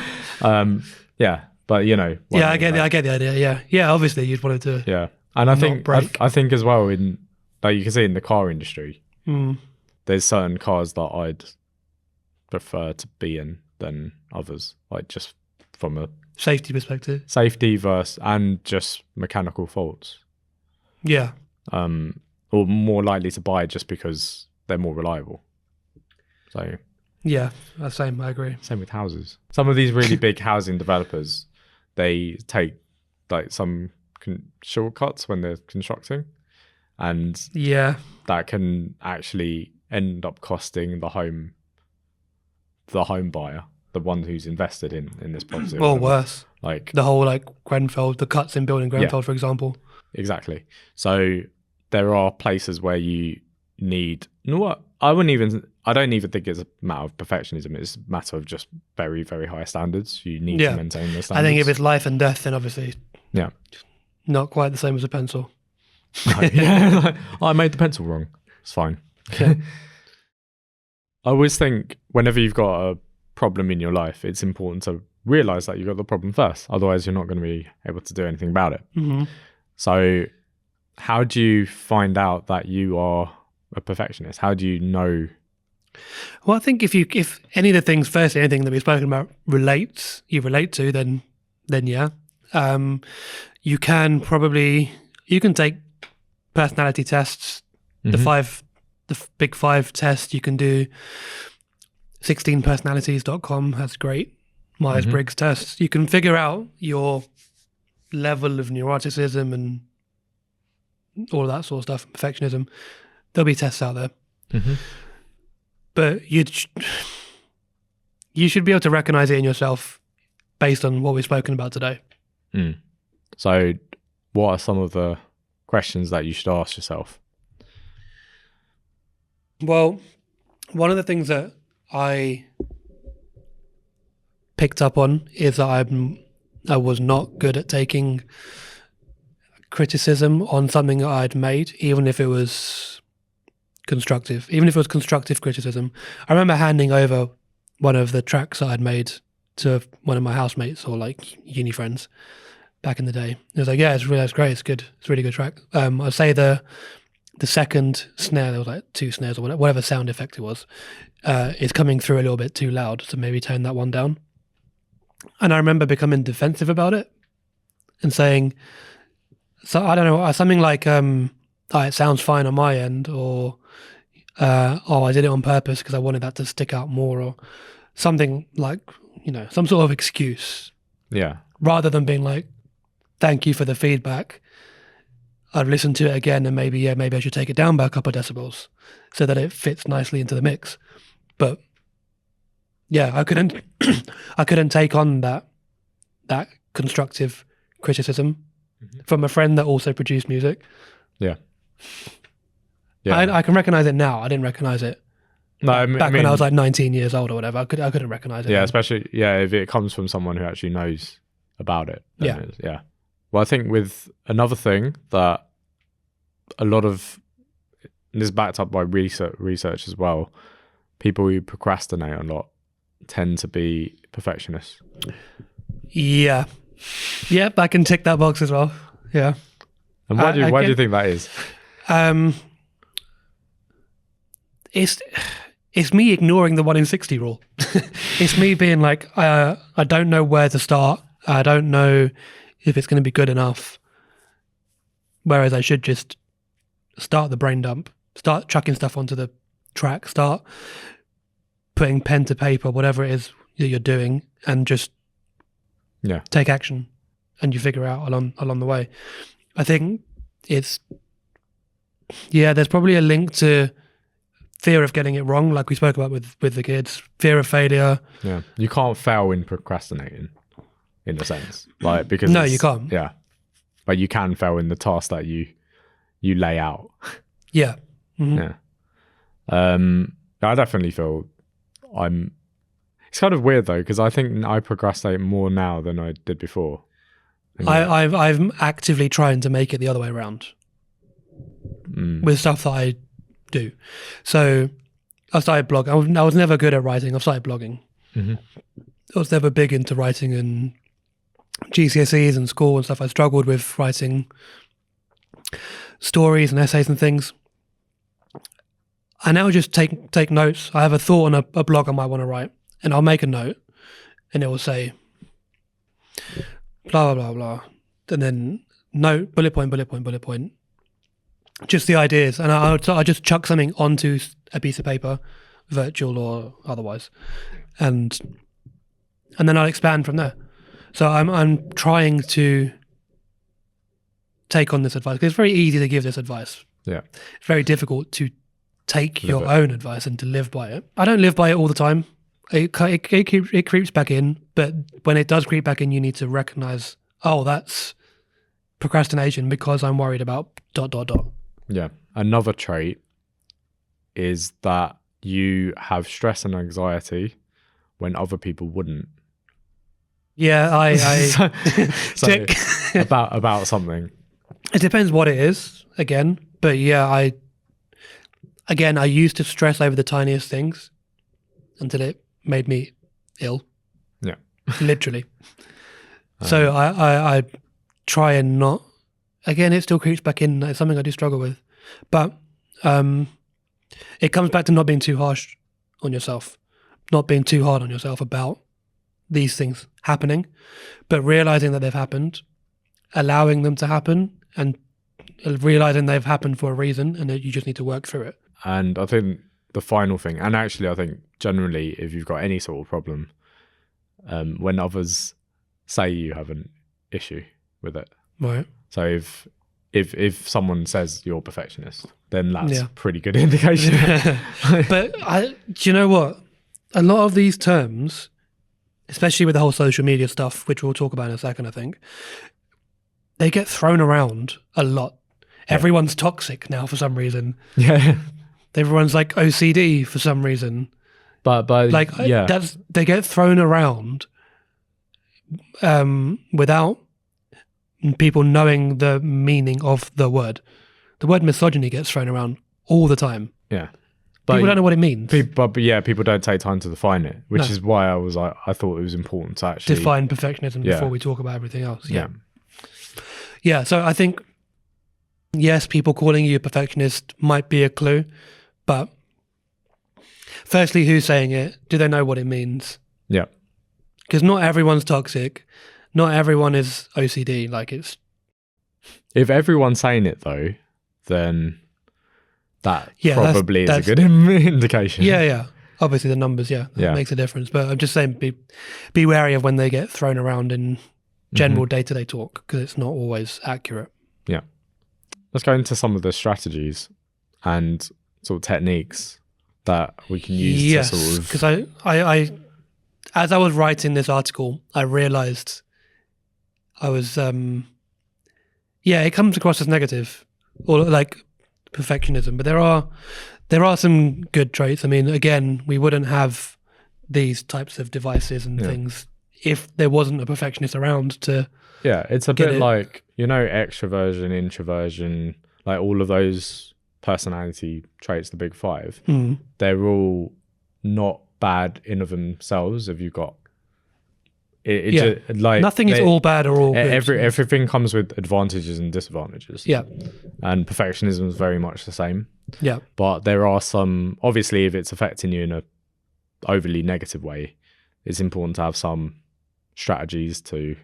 S1: Yeah, but you know.
S2: Yeah, I get the idea. Yeah, yeah. Obviously, you'd want it to.
S1: Yeah, and I think
S2: break.
S1: I think as well, in like you can see in the car industry,
S2: Mm.
S1: there's certain cars that I'd prefer to be in than others, like just from a
S2: Safety perspective.
S1: safety versus and just mechanical faults.
S2: Yeah.
S1: Or more likely to buy just because they're more reliable. So
S2: Yeah, same. I agree.
S1: same with houses. Some of these really big housing developers, they take like some shortcuts when they're constructing, and
S2: Yeah.
S1: that can actually end up costing the home buyer, the one who's invested in this property.
S2: Or worse.
S1: Like
S2: The whole Grenfell, the cuts in building Grenfell, for example.
S1: Exactly. So there are places where you need, you know what? I don't even think it's a matter of perfectionism. It's a matter of just very, very high standards. You need to maintain those standards.
S2: I think if it's life and death, then obviously
S1: yeah,
S2: not quite the same as a pencil.
S1: yeah, I made the pencil wrong. It's fine.
S2: Okay.
S1: I always think whenever you've got a problem in your life, it's important to realize that you've got the problem first. Otherwise, you're not going to be able to do anything about it.
S2: Mm-hmm.
S1: So how do you find out that you are a perfectionist? How do you know?
S2: Well, I think if any of the things, firstly, anything that we've spoken about you relate to, then yeah. You can take personality tests, the big 5 tests. You can do 16personalities.com has great Myers-Briggs tests. You can figure out your level of neuroticism and all of that sort of stuff, perfectionism. There'll be tests out there.
S1: Mm-hmm.
S2: But you should be able to recognize it in yourself based on what we've spoken about today.
S1: Mm. So what are some of the questions that you should ask yourself?
S2: Well, one of the things that I picked up on is that I was not good at taking criticism on something that I'd made, even if it was constructive criticism. I remember handing over one of the tracks that I'd made to one of my housemates or uni friends back in the day. It was like, yeah, that's great, it's good, it's a really good track. I'd say the second snare, there was 2 snares or whatever sound effect it was, is coming through a little bit too loud, so maybe turn that one down. And I remember becoming defensive about it and saying, so I don't know, something like, it sounds fine on my end, or I did it on purpose because I wanted that to stick out more, or something like, some sort of excuse.
S1: Yeah.
S2: Rather than being like, thank you for the feedback, I'd listen to it again and maybe I should take it down by a couple of decibels so that it fits nicely into the mix. But yeah, I couldn't take on that constructive criticism from a friend that also produced music.
S1: Yeah.
S2: I can recognize it now. I didn't recognize it back when I was 19 years old or whatever. I couldn't recognize it.
S1: Yeah,
S2: then.
S1: especially if it comes from someone who actually knows about it. Yeah. Well, I think with another thing that a lot of, and this is backed up by research as well, people who procrastinate a lot tend to be perfectionists.
S2: Yeah. Yep, I can tick that box as well. Yeah.
S1: And why do you think that is?
S2: It's me ignoring the 1 in 60 rule. It's me being like, I don't know where to start. I don't know if it's going to be good enough. Whereas I should just start the brain dump, start chucking stuff onto the track, start putting pen to paper, whatever it is that you're doing, and just take action, and you figure out along the way. I think there's probably a link to fear of getting it wrong, like we spoke about with the kids, fear of failure.
S1: Yeah, you can't fail in procrastinating, in a sense, because
S2: no, you can't.
S1: Yeah, but you can fail in the task that you lay out.
S2: Yeah. Mm-hmm.
S1: Yeah. I definitely feel it's kind of weird though, because I think I procrastinate more now than I did before.
S2: I'm actively trying to make it the other way around with stuff that I do. So I started blogging. I was never good at writing. I've started blogging.
S1: Mm-hmm.
S2: I was never big into writing in GCSEs and school and stuff. I struggled with writing stories and essays and things. I now just take notes. I have a thought on a blog I might want to write, and I'll make a note, and it will say blah, blah, blah, blah. And then note, bullet point, bullet point, bullet point. Just the ideas. And I'll just chuck something onto a piece of paper, virtual or otherwise. And then I'll expand from there. So I'm trying to take on this advice, because it's very easy to give this advice.
S1: Yeah.
S2: It's very difficult to take your own advice and to live by it. I don't live by it all the time. It creeps back in, but when it does creep back in, you need to recognize, oh, that's procrastination because I'm worried about ...
S1: Yeah. Another trait is that you have stress and anxiety when other people wouldn't.
S2: Yeah, I
S1: so about something.
S2: It depends what it is, again. But yeah, I used to stress over the tiniest things until it made me ill.
S1: Yeah.
S2: Literally. So I try and not, again, it still creeps back in. It's something I do struggle with. But it comes back to not being too harsh on yourself, not being too hard on yourself about these things happening, but realizing that they've happened, allowing them to happen, and realizing they've happened for a reason and that you just need to work through it.
S1: And I think the final thing, and actually I think generally if you've got any sort of problem, when others say you have an issue with it.
S2: Right.
S1: So if someone says you're a perfectionist, then that's a pretty good indication.
S2: But do you know what? A lot of these terms, especially with the whole social media stuff, which we'll talk about in a second, I think, they get thrown around a lot. Yeah. Everyone's toxic now for some reason.
S1: Yeah.
S2: Everyone's like OCD for some reason.
S1: But
S2: like they get thrown around without people knowing the meaning of the word. The word misogyny gets thrown around all the time.
S1: Yeah.
S2: But people don't know what it means.
S1: But people don't take time to define it, which is why I thought it was important to actually
S2: define perfectionism before we talk about everything else.
S1: Yeah.
S2: Yeah, so I think, yes, people calling you a perfectionist might be a clue, but firstly, who's saying it? Do they know what it means?
S1: Yeah.
S2: Because not everyone's toxic. Not everyone is OCD.
S1: If everyone's saying it though, then that probably is a good indication.
S2: Yeah. Obviously the numbers, that makes a difference. But I'm just saying, be wary of when they get thrown around in general day-to-day talk, because it's not always accurate.
S1: Yeah. Let's go into some of the strategies and sort of techniques that we can use to sort of...
S2: because I as I was writing this article, I realized I was, it comes across as negative, or like perfectionism, but there are some good traits. I mean, again, we wouldn't have these types of devices and things if there wasn't a perfectionist around to...
S1: Yeah, it's a bit like, extroversion, introversion, like all of those personality traits, the big five, they're all not bad in of themselves if you've got...
S2: nothing is all bad or all good.
S1: Everything comes with advantages and disadvantages.
S2: Yeah.
S1: And perfectionism is very much the same.
S2: Yeah.
S1: But there are some... Obviously, if it's affecting you in a overly negative way, it's important to have some strategies to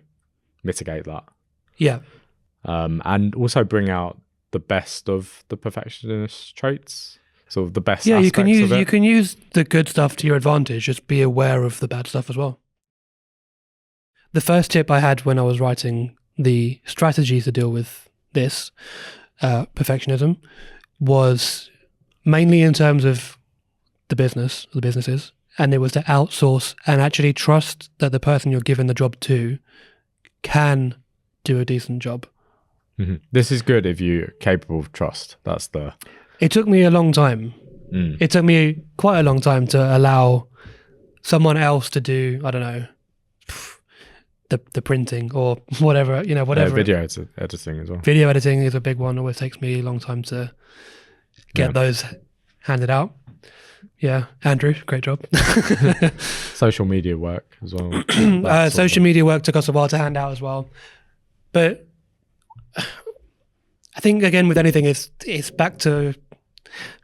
S1: mitigate that.
S2: Yeah.
S1: And also bring out the best of the perfectionist traits, sort of the best aspects of it.
S2: You can use the good stuff to your advantage, just be aware of the bad stuff as well. The first tip I had when I was writing the strategies to deal with this perfectionism was mainly in terms of the businesses, and it was to outsource and actually trust that the person you're giving the job to can do a decent job
S1: This is good if you're capable of trust. That's the...
S2: It took me a long time. It took me quite a long time to allow someone else to do, I don't know, the printing or whatever, whatever.
S1: Video editing as well.
S2: Video editing is a big one. Always takes me a long time to get those handed out. Yeah, Andrew, great job.
S1: Social media work as well.
S2: Social media work took us a while to hand out as well. But I think, again, with anything, it's back to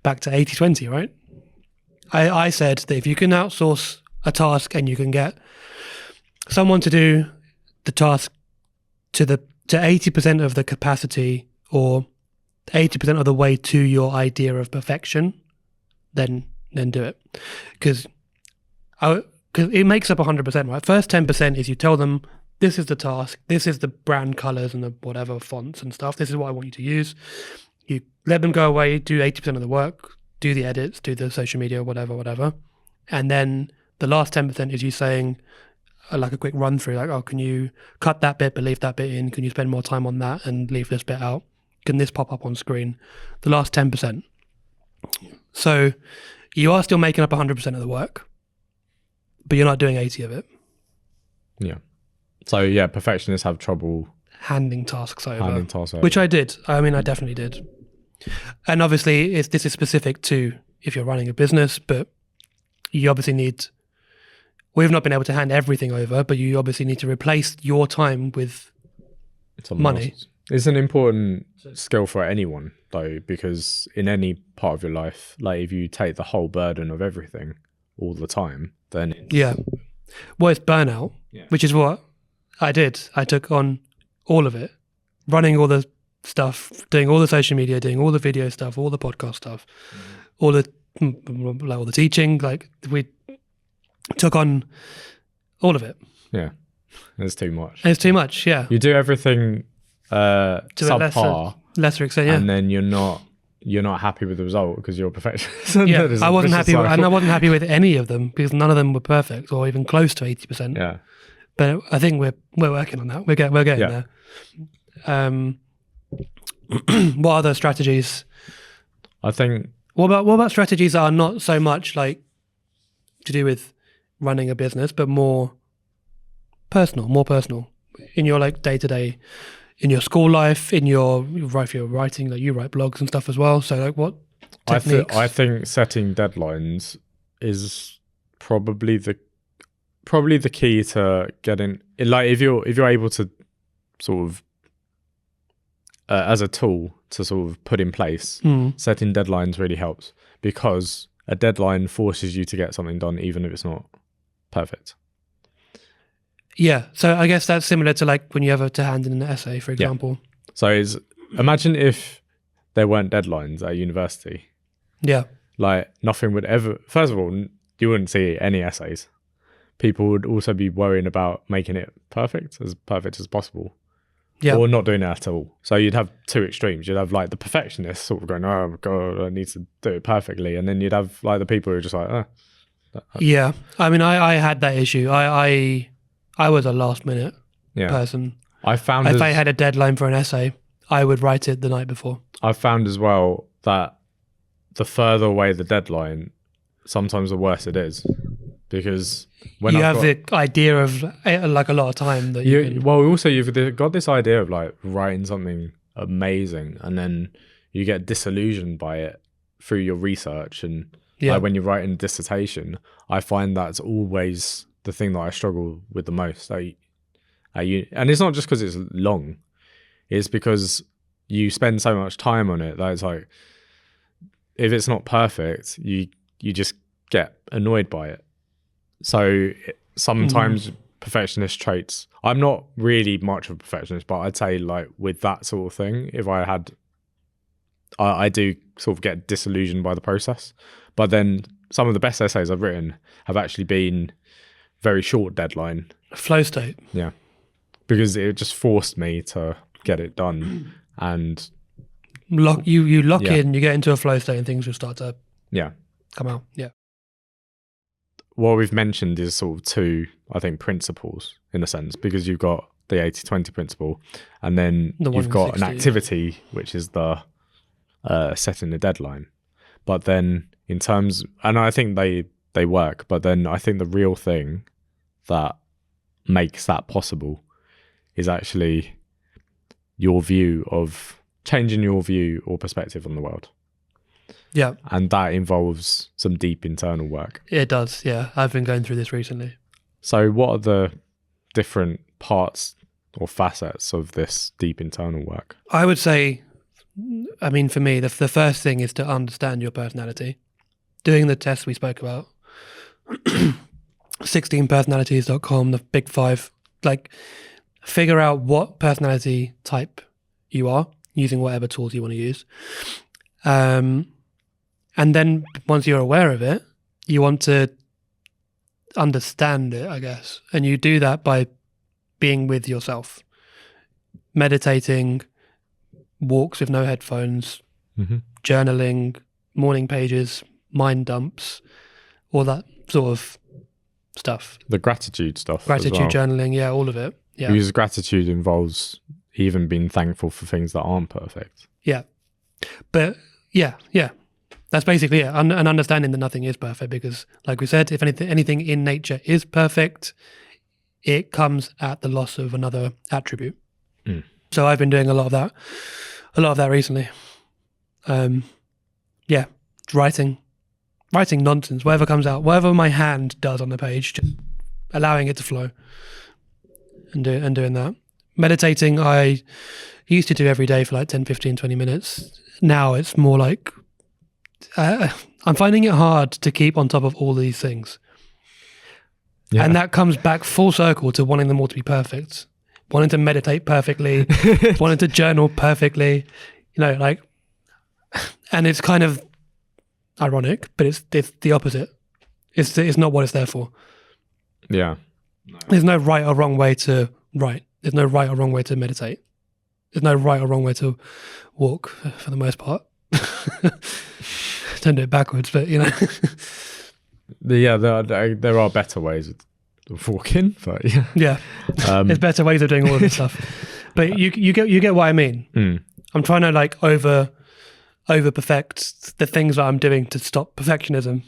S2: 80-20, right? I said that if you can outsource a task and you can get someone to do the task to 80% of the capacity or 80% of the way to your idea of perfection, then do it. Because it makes up 100%, right? First 10% is you tell them, this is the task, this is the brand colors and the whatever fonts and stuff, this is what I want you to use. You let them go away, do 80% of the work, do the edits, do the social media, whatever. And then the last 10% is you saying, like a quick run through, like, oh, can you cut that bit but leave that bit in? Can you spend more time on that and leave this bit out? Can this pop up on screen? The last 10%. So you are still making up 100% of the work, but you're not doing 80 of it. Yeah.
S1: So yeah, perfectionists have trouble
S2: handing tasks over. Which I did. I mean, I definitely did. And obviously, this is specific to if you're running a business, but you obviously we've not been able to hand everything over, but you obviously need to replace your time with money.
S1: It's an important skill for anyone, though, because in any part of your life, like if you take the whole burden of everything all the time, then
S2: well, it's burnout, which is what I did. I took on all of it, running all the stuff, doing all the social media, doing all the video stuff, all the podcast stuff, all the teaching. Like, we took on all of it.
S1: Yeah, it's too much.
S2: It's too much. Yeah,
S1: you do everything to
S2: subpar, lesser extent,
S1: and then you're not happy with the result because you're a perfectionist.
S2: I wasn't happy, and I wasn't happy with any of them because none of them were perfect or even close to 80%.
S1: Yeah,
S2: but I think we're working on that. We're getting there. What other strategies?
S1: I think.
S2: What about strategies that are not so much like to do with running a business, but more personal in your like day to day, in your school life, if you're writing, like you write blogs and stuff as well. So like, what techniques?
S1: I think setting deadlines is probably the key to getting, like, if you're able to sort of as a tool to sort of put in place, setting deadlines really helps, because a deadline forces you to get something done even if it's not perfect.
S2: Yeah, so I guess that's similar to like when you have to hand in an essay, for example.
S1: So imagine if there weren't deadlines at university.
S2: Yeah.
S1: Like, nothing would ever, first of all, you wouldn't see any essays. People would also be worrying about making it perfect as possible. Yeah. Or not doing it at all. So you'd have two extremes. You'd have like the perfectionists sort of going, oh God, I need to do it perfectly. And then you'd have like the people who are just like,
S2: Yeah. I mean, I had that issue. I was a last minute person.
S1: I found
S2: if I had a deadline for an essay, I would write it the night before.
S1: I found as well that the further away the deadline, sometimes the worse it is. Because when
S2: you have the idea of like a lot of time that
S1: you've got this idea of like writing something amazing, and then you get disillusioned by it through your research. And like when you're writing a dissertation, I find that's always the thing that I struggle with the most. And it's not just because it's long, it's because you spend so much time on it that it's like, if it's not perfect, you just get annoyed by it. So sometimes perfectionist traits, I'm not really much of a perfectionist, but I'd say like with that sort of thing, if I do sort of get disillusioned by the process. But then some of the best essays I've written have actually been very short deadline.
S2: Flow state.
S1: Yeah. Because it just forced me to get it done. And
S2: you lock in, you get into a flow state and things will start to come out. Yeah.
S1: What we've mentioned is sort of two, I think, principles in a sense, because you've got the 80-20 principle, and then
S2: The 1
S1: you've
S2: in
S1: got
S2: 60,
S1: an activity, which is the setting the deadline. But then in terms, and I think they work, but then I think the real thing that makes that possible is actually changing your view or perspective on the world.
S2: Yeah.
S1: And that involves some deep internal work.
S2: It does, yeah. I've been going through this recently.
S1: So what are the different parts or facets of this deep internal work?
S2: I would say, I mean, for me, the first thing is to understand your personality. Doing the test we spoke about, 16personalities.com, the big 5, like figure out what personality type you are using whatever tools you want to use. And then once you're aware of it, you want to understand it, I guess. And you do that by being with yourself, meditating, walks with no headphones, journaling, morning pages, mind dumps, all that sort of stuff.
S1: The gratitude stuff.
S2: Gratitude
S1: as well.
S2: journaling, yeah, all of it. Yeah.
S1: Because gratitude involves even being thankful for things that aren't perfect.
S2: Yeah. But yeah. That's basically it. And understanding that nothing is perfect, because like we said, if anything in nature is perfect, it comes at the loss of another attribute. So I've been doing a lot of that recently. Yeah, writing nonsense, whatever comes out, whatever my hand does on the page, just allowing it to flow and doing that. Meditating, I used to do every day for like 10, 15, 20 minutes. Now it's more like, I'm finding it hard to keep on top of all these things. Yeah. And that comes back full circle to wanting them all to be perfect. Wanting to meditate perfectly, wanting to journal perfectly, like, and it's kind of ironic, but it's the opposite. It's not what it's there for.
S1: Yeah.
S2: There's no right or wrong way to write. There's no right or wrong way to meditate. There's no right or wrong way to walk, for the most part. Don't do it backwards, but
S1: there are better ways of walking, but
S2: yeah. There's better ways of doing all of this stuff. But you get what I mean. I'm trying to like over perfect the things that I'm doing to stop perfectionism.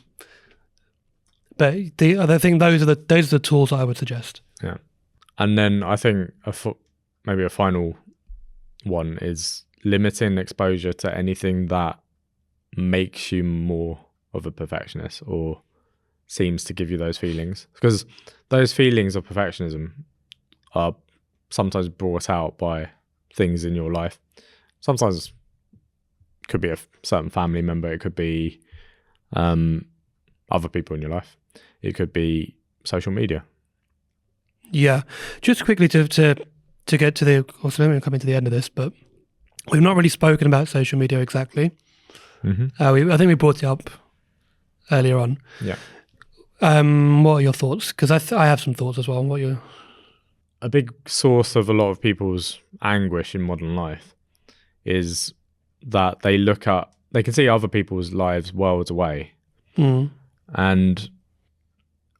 S2: But the other thing, those are the tools I would suggest.
S1: Yeah. And then I think maybe a final one is limiting exposure to anything that makes you more of a perfectionist or seems to give you those feelings, because those feelings of perfectionism are sometimes brought out by things in your life. Sometimes it could be a certain family member, it could be other people in your life, it could be social media.
S2: Yeah, just quickly to get to the, also maybe we're coming to the end of this, but we've not really spoken about social media exactly. I think we brought it up earlier on.
S1: Yeah.
S2: What are your thoughts? Because I have some thoughts as well. What are your...
S1: A big source of a lot of people's anguish in modern life is that they can see other people's lives worlds away. And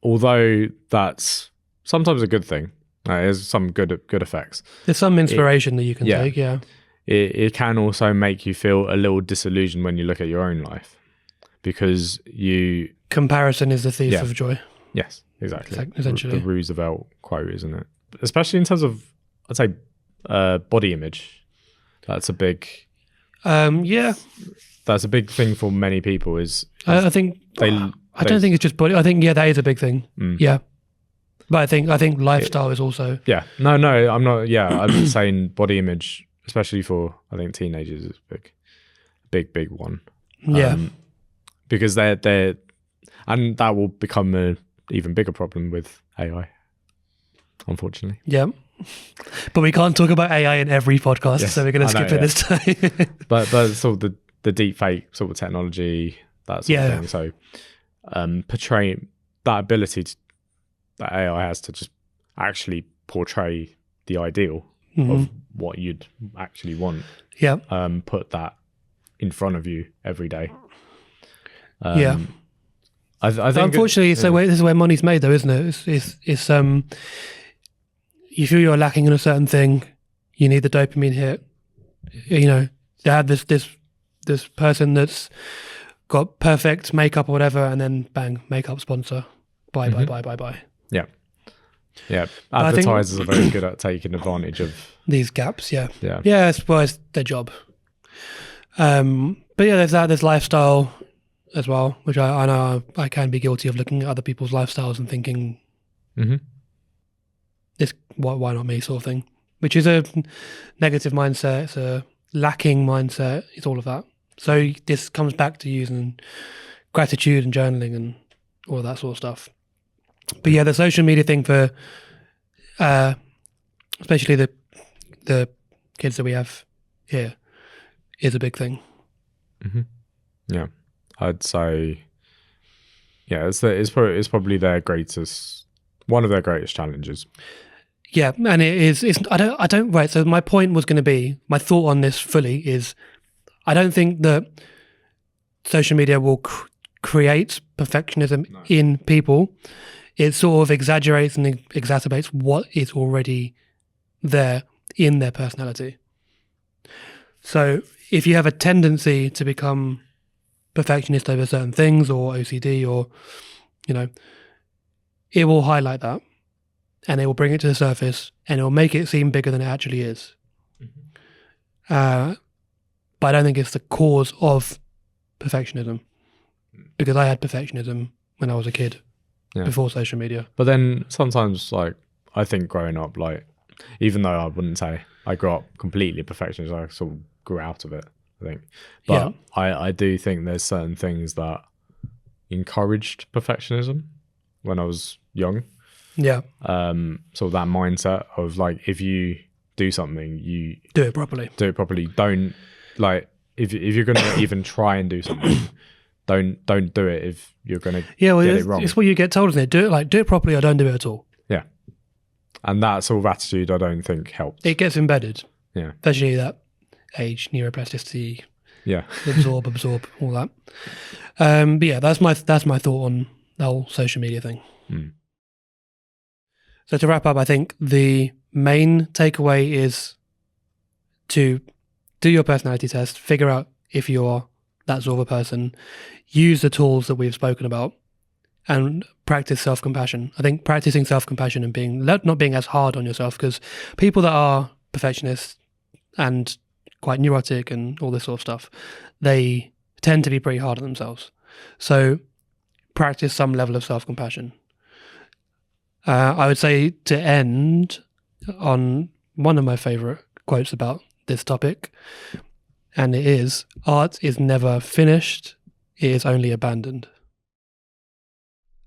S1: although that's sometimes a good thing, there's some good effects.
S2: There's some inspiration that you can take, yeah.
S1: It can also make you feel a little disillusioned when you look at your own life, because
S2: comparison is the thief of joy.
S1: Yes, exactly.
S2: Essentially.
S1: The Roosevelt quote, isn't it? Especially in terms of, I'd say, body image. That's a big... That's a big thing for many people. I don't think it's just body. I think, that is a big thing. Yeah. But I think lifestyle is also... Yeah. No, I'm not... Yeah, I'm saying body image, especially for, I think, teenagers, is a big one.
S2: Yeah.
S1: Because they're... And that will become an even bigger problem with AI, unfortunately.
S2: Yeah. But we can't talk about AI in every podcast, so we're going to skip it this time.
S1: but sort of the deep fake sort of technology, that sort of thing. So portraying that ability that AI has to just actually portray the ideal of what you'd actually want.
S2: Yeah.
S1: Put that in front of you every day. I think
S2: unfortunately, this is where money's made, though, isn't it? you feel you're lacking in a certain thing, you need the dopamine hit. You know, they have this person that's got perfect makeup or whatever, and then bang, makeup sponsor. Bye.
S1: Yeah. Advertisers are very good at taking advantage of
S2: these gaps. Yeah.
S1: Yeah.
S2: Yeah, it's their job. But yeah, there's lifestyle as well, which I know I can be guilty of looking at other people's lifestyles and thinking, this why not me, sort of thing. Which is a negative mindset. It's a lacking mindset. It's all of that. So this comes back to using gratitude and journaling and all of that sort of stuff. But yeah, the social media thing for especially the kids that we have here is a big thing.
S1: Yeah, I'd say, yeah, it's probably one of their greatest challenges.
S2: Yeah, and it is. I don't. Right. So my point was going to be, my thought on this fully is, I don't think that social media will create perfectionism in people. It sort of exaggerates and exacerbates what is already there in their personality. So if you have a tendency to become perfectionist over certain things, or OCD, or, you know, it will highlight that and it will bring it to the surface and it will make it seem bigger than it actually is. But I don't think it's the cause of perfectionism, because I had perfectionism when I was a kid, before social media.
S1: But then sometimes, like, I think growing up, like, even though I wouldn't say I grew up completely perfectionist, I sort of grew out of it, I think. But I do think there's certain things that encouraged perfectionism when I was young.
S2: Yeah.
S1: Sort of that mindset of, like, if you do something, you
S2: do it properly.
S1: Don't, like, if you're going to even try and do something, don't do it if you're going to get it wrong.
S2: It's what you get told, isn't it? Do it properly, or don't do it at all.
S1: Yeah. And that sort of attitude, I don't think helps.
S2: It gets embedded.
S1: Yeah.
S2: Especially that age, neuroplasticity.
S1: Yeah.
S2: absorb, all that. But yeah, that's my thought on the whole social media thing. So to wrap up, I think the main takeaway is to do your personality test, figure out if you're that sort of a person, use the tools that we've spoken about, and practice self-compassion. I think practicing self-compassion and not being as hard on yourself, because people that are perfectionists and quite neurotic and all this sort of stuff, they tend to be pretty hard on themselves. So practice some level of self-compassion. I would say, to end on one of my favorite quotes about this topic, and it is, art is never finished, it is only abandoned.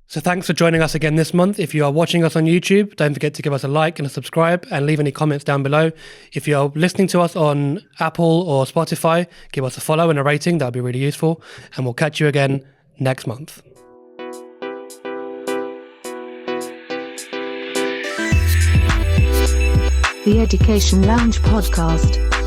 S2: So thanks for joining us again this month. If you are watching us on YouTube, don't forget to give us a like and a subscribe, and leave any comments down below. If you are listening to us on Apple or Spotify, give us a follow and a rating. That would be really useful. And we'll catch you again next month.
S3: The Education Lounge Podcast.